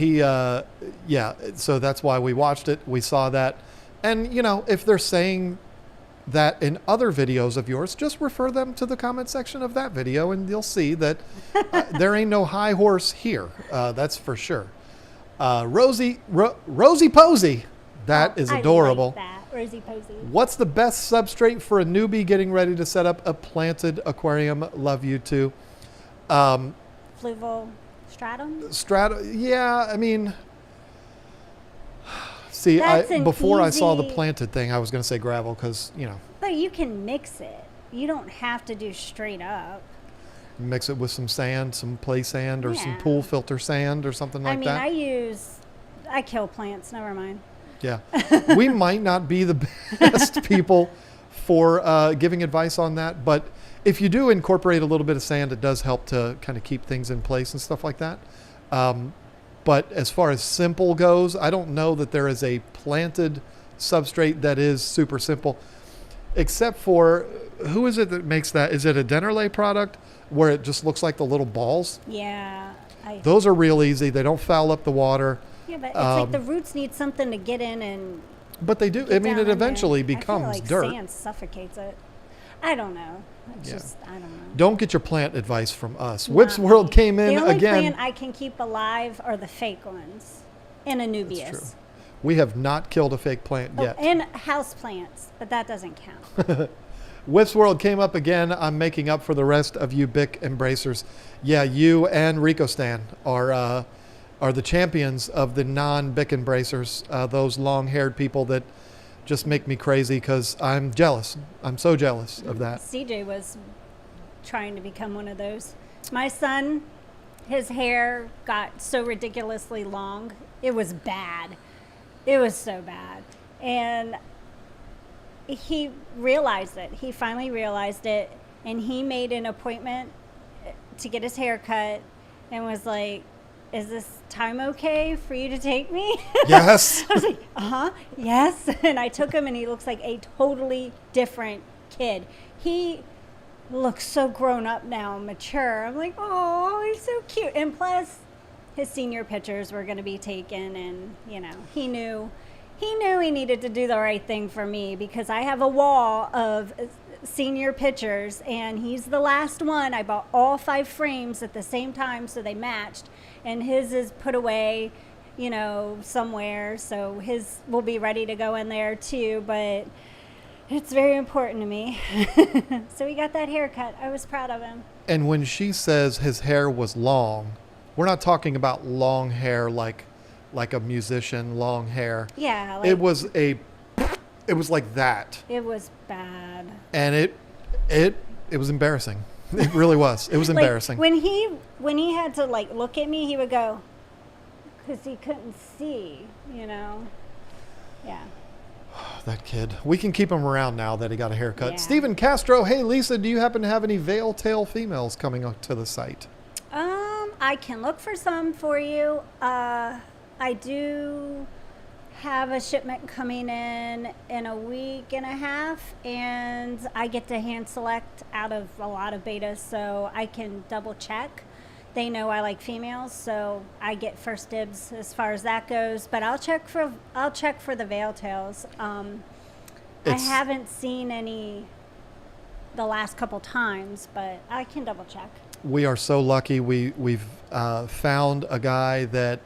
so that's why we watched it. We saw that. And, you know, if they're saying that in other videos of yours, just refer them to the comment section of that video, and you'll see that there ain't no high horse here. That's for sure. Rosie Posey, that is adorable.
I like that. Rosie Posey.
What's the best substrate for a newbie getting ready to set up a planted aquarium? Love you too.
Fluval stratum?
Yeah, I mean, see, before I saw the planted thing, I was going to say gravel because, you know.
But you can mix it. You don't have to do straight up.
Mix it with some sand, some play sand, or some pool filter sand or something like that.
I kill plants, never mind.
Yeah. We might not be the best people for giving advice on that, but if you do incorporate a little bit of sand, it does help to kind of keep things in place and stuff like that. But as far as simple goes, I don't know that there is a planted substrate that is super simple, except for, who is it that makes that? Is it a Dennerley product where it just looks like the little balls?
Yeah.
Those are real easy. They don't foul up the water.
Yeah, but it's like the roots need something to get in and.
But they do. I mean, it eventually becomes
I feel like
dirt.
Sand suffocates it. I don't know. I don't know.
Don't get your plant advice from us. Whips World came in again.
The only plant I can keep alive are the fake ones in a Nubius.
That's true. We have not killed a fake plant yet.
And house plants, but that doesn't count.
Whips World came up again. I'm making up for the rest of you Bic embracers. Yeah, you and Rico Stan are the champions of the non-Bic embracers. Those long-haired people that just make me crazy because I'm jealous. I'm so jealous of that.
CJ was trying to become one of those. My son, his hair got so ridiculously long. It was bad. It was so bad. And he realized it. He finally realized it. And he made an appointment to get his hair cut and was like, is this time okay for you to take me?
Yes.
I was like, yes. And I took him, and he looks like a totally different kid. He looks so grown up now, mature. I'm like, oh, he's so cute. And plus, his senior pictures were going to be taken, and, you know, he knew he needed to do the right thing for me because I have a wall of senior pictures, and he's the last one. I bought all 5 frames at the same time so they matched, and his is put away, you know, somewhere, so his will be ready to go in there too, but it's very important to me. So he got that haircut. I was proud of him. And
when she says his hair was long, we're not talking about long hair like a musician, long hair.
Yeah.
Like, it was like that.
It was bad.
And it was embarrassing. It really was. It was embarrassing.
When he had to like look at me, he would go, because he couldn't see, you know. Yeah.
That kid. We can keep him around now that he got a haircut.
Yeah.
Steven Castro. Hey, Lisa, do you happen to have any veil tail females coming up to the site?
I can look for some for you. I do have a shipment coming in a week and a half, and I get to hand select out of a lot of betas, so I can double check. They know I like females, so I get first dibs as far as that goes. But I'll check for the veil tails. I haven't seen any the last couple times, but I can double check.
We are so lucky. We've found a guy that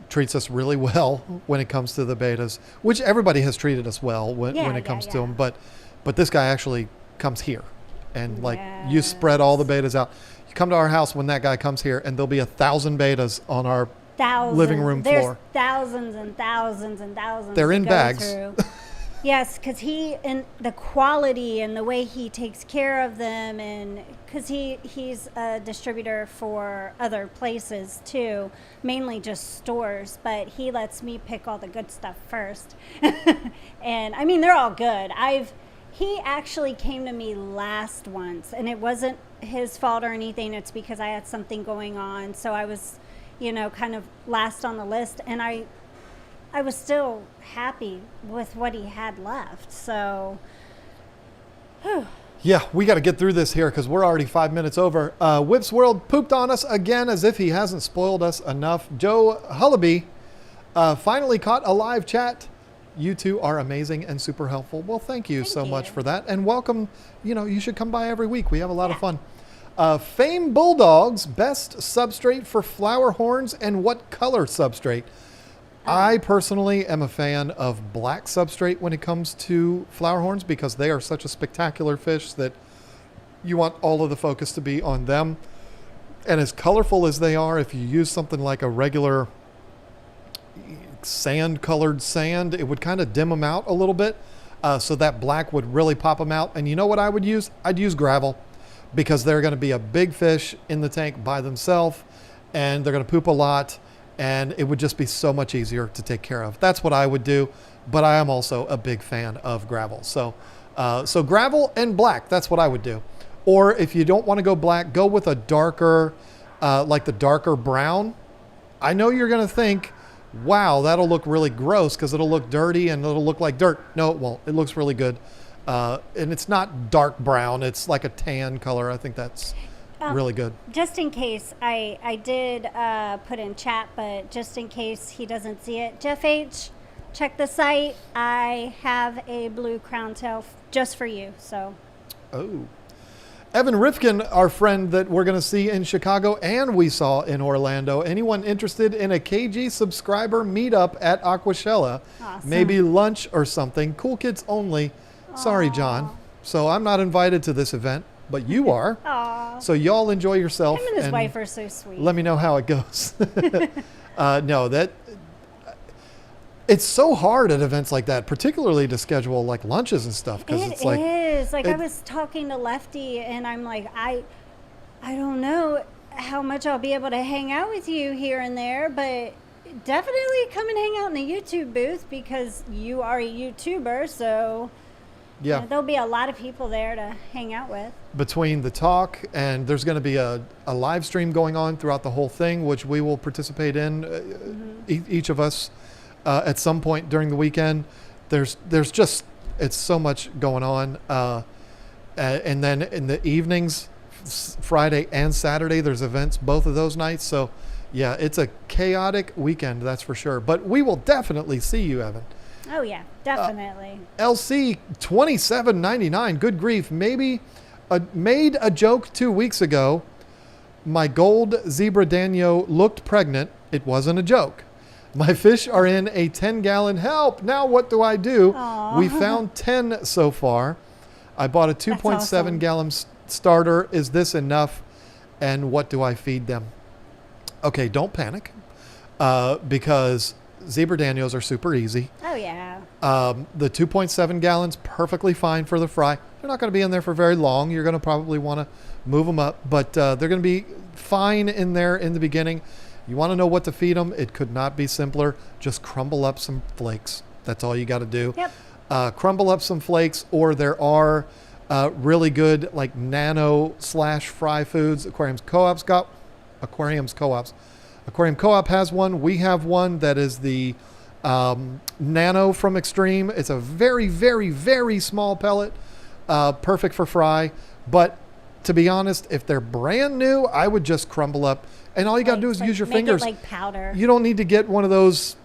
treats us really well when it comes to the betas, which everybody has treated us well when it comes to them. But this guy actually comes here, and you spread all the betas out. You come to our house when that guy comes here, and there'll be 1,000 betas on our living room floor.
There's thousands and thousands and thousands.
They're in bags.
Yes, because and the quality and the way he takes care of them, and because he's a distributor for other places too, mainly just stores, but he lets me pick all the good stuff first. And I mean, they're all good. He actually came to me last once, and it wasn't his fault or anything. It's because I had something going on, so I was, kind of last on the list, and I was still happy with what he had left. So,
yeah, we got to get through this here because we're already 5 minutes over. Whip's World pooped on us again as if he hasn't spoiled us enough. Joe Hullaby finally caught a live chat. You two are amazing and super helpful. Well, thank you so much for that. And welcome. You should come by every week. We have a lot of fun. Fame Bulldogs, best substrate for flower horns and what color substrate? I personally am a fan of black substrate when it comes to flower horns because they are such a spectacular fish that you want all of the focus to be on them. And as colorful as they are, if you use something like a regular sand-colored sand, it would kind of dim them out a little bit. So that black would really pop them out. And you know what I would use? I'd use gravel because they're going to be a big fish in the tank by themselves and they're going to poop a lot. And it would just be so much easier to take care of. That's what I would do. But I am also a big fan of gravel. So gravel and black, that's what I would do. Or if you don't want to go black, go with a darker, like the darker brown. I know you're going to think, wow, that'll look really gross because it'll look dirty and it'll look like dirt. No, it won't. It looks really good. And it's not dark brown. It's like a tan color. I think that's really good.
Just in case, I did put in chat, but just in case he doesn't see it, Jeff H, check the site. I have a blue crown tail just for you. So.
Oh. Evan Rifkin, our friend that we're going to see in Chicago and we saw in Orlando. Anyone interested in a KG subscriber meetup at Aquashella?
Awesome.
Maybe lunch or something. Cool kids only. Aww. Sorry, John. So I'm not invited to this event, but you are.
Aww.
So y'all enjoy yourself.
Him and his wife are so sweet.
Let me know how it goes. No, it's so hard at events like that, particularly to schedule like lunches and stuff. Because it's like,
I was talking to Lefty and I'm like, I don't know how much I'll be able to hang out with you here and there, but definitely come and hang out in the YouTube booth because you are a YouTuber. So yeah, there'll be a lot of people there to hang out with.
Between the talk and there's going to be a live stream going on throughout the whole thing, which we will participate in, each of us. At some point during the weekend, there's just, it's so much going on. And then in the evenings, Friday and Saturday, there's events both of those nights. So yeah, it's a chaotic weekend, that's for sure. But we will definitely see you, Evan.
Oh yeah, definitely.
LC 27.99. Good grief. Maybe made a joke 2 weeks ago. My gold zebra Danio looked pregnant. It wasn't a joke. My fish are in a 10-gallon help. Now what do I do?
Aww.
We found 10 so far. I bought a 2.7 gallon starter. Is this enough? And what do I feed them? Okay, don't panic because zebra Danios are super easy.
Oh, yeah.
The 2.7 gallons, perfectly fine for the fry. They're not going to be in there for very long. You're going to probably want to move them up, but they're going to be fine in there in the beginning. You want to know what to feed them? It could not be simpler. Just crumble up some flakes. That's all you got to do.
Yep.
Crumble up some flakes, or there are really good like nano/fry foods. Aquarium Co-op has one. We have one that is the nano from Extreme. It's a very, very, very small pellet. Perfect for fry. But to be honest, if they're brand new, I would just crumble up. And all you got to do is use your fingers.
Make it like powder.
You don't need to get one of those,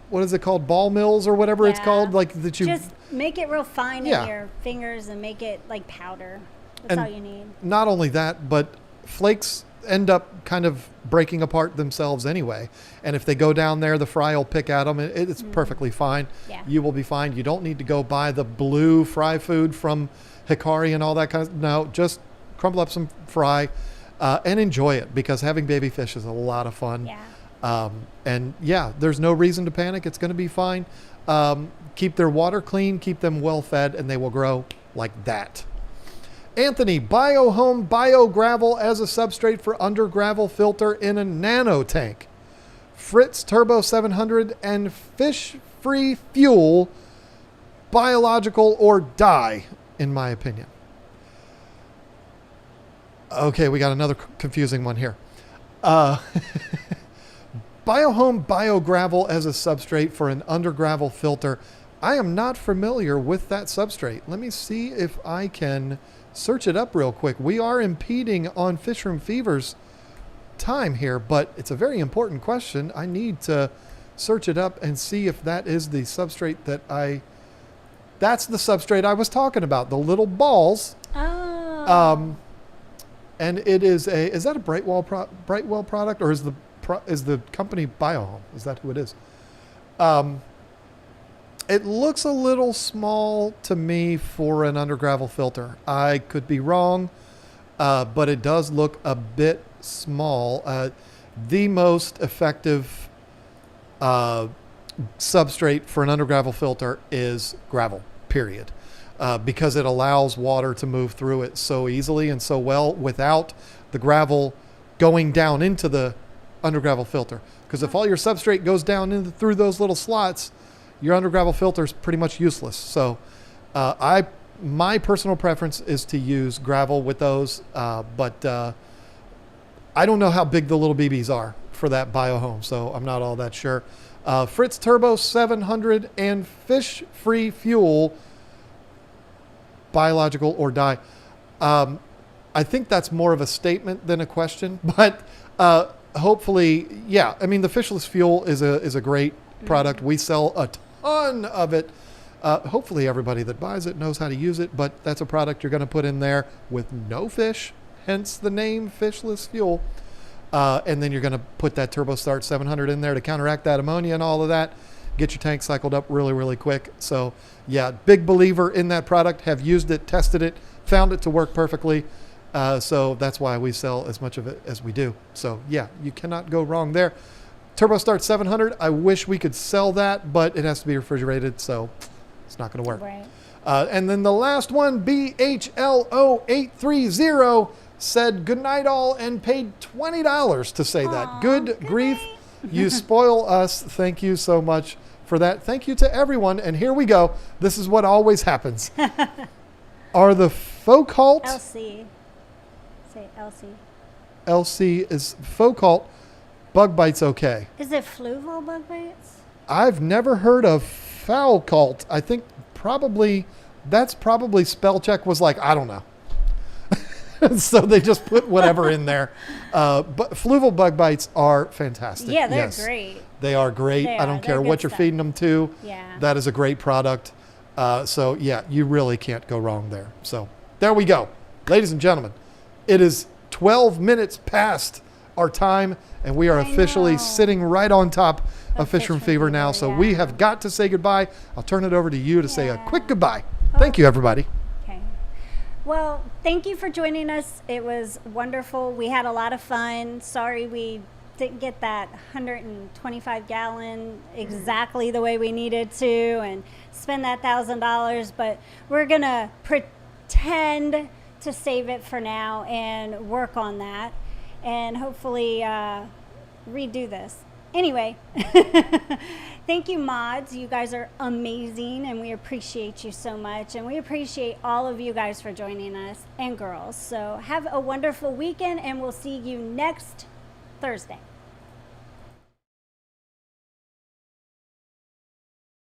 what is it called, ball mills or whatever it's called, like that you
just make it real fine in your fingers and make it like powder. That's all you need.
Not only that, but flakes end up kind of breaking apart themselves anyway. And if they go down there, the fry will pick at them. It's perfectly fine.
Yeah.
You will be fine. You don't need to go buy the blue fry food from Hikari and all that kind of. No, just crumble up some fry. And enjoy it because having baby fish is a lot of fun.
Yeah.
And yeah, there's no reason to panic. It's going to be fine. Keep their water clean, keep them well fed, and they will grow like that. Anthony, BioHome Bio Gravel as a substrate for under gravel filter in a nano tank. Fritz Turbo 700 and fish-free fuel, biological or die, in my opinion. Okay, we got another confusing one here. BioHome Bio Gravel as a substrate for an under gravel filter. I am not familiar with that substrate. Let me see if I can search it up real quick. We are impeding on Fishroom Fever's time here, but it's a very important question. I need to search it up and see if that is the substrate that's the substrate I was talking about, the little balls.
Oh.
And it is that a Brightwell product, or is the company BioHome? Is that who it is? It looks a little small to me for an under gravel filter. I could be wrong, but it does look a bit small. The most effective substrate for an under gravel filter is gravel, period. Because it allows water to move through it so easily and so well without the gravel going down into the under gravel filter. Because if all your substrate goes down through those little slots, your under gravel filter is pretty much useless. So my personal preference is to use gravel with those, but I don't know how big the little BBs are for that BioHome, so I'm not all that sure. Fritz Turbo 700 and fish-free fuel, biological or die. I think that's more of a statement than a question, but hopefully, yeah. I mean, the fishless fuel is a great product. We sell a ton of it. Hopefully everybody that buys it knows how to use it, but that's a product you're going to put in there with no fish, hence the name fishless fuel. And then you're going to put that TurboStart 700 in there to counteract that ammonia and all of that. Get your tank cycled up really, really quick. So yeah, big believer in that product, have used it, tested it, found it to work perfectly. So that's why we sell as much of it as we do. So yeah, you cannot go wrong there. TurboStart 700, I wish we could sell that, but it has to be refrigerated, so it's not going to work.
Right.
And then the last one, BHLO830, said good night all and paid $20 to say that. Good grief.
Night.
You spoil us. Thank you so much for that. Thank you to everyone. And here we go. This is what always happens. Are the Focalt...
LC. Say LC.
LC is Focalt bug bites okay?
Is it fluval bug bites?
I've never heard of Foucalt. I think that's probably spell check was like, I don't know. So they just put whatever in there. But fluval bug bites are fantastic.
Yeah, they're great.
They are great. I don't care what you're feeding them to.
Yeah.
That is a great product. So yeah, you really can't go wrong there. So there we go. Ladies and gentlemen, it is 12 minutes past our time, and we are officially sitting right on top of Fishroom Fever now. So we have got to say goodbye. I'll turn it over to you to say a quick goodbye. Thank you, everybody.
Well, thank you for joining us. It was wonderful. We had a lot of fun. Sorry we didn't get that 125 gallon exactly the way we needed to and spend that $1,000, but we're going to pretend to save it for now and work on that and hopefully redo this. Anyway, thank you, mods. You guys are amazing, and we appreciate you so much. And we appreciate all of you guys for joining us, and girls. So have a wonderful weekend, and we'll see you next Thursday.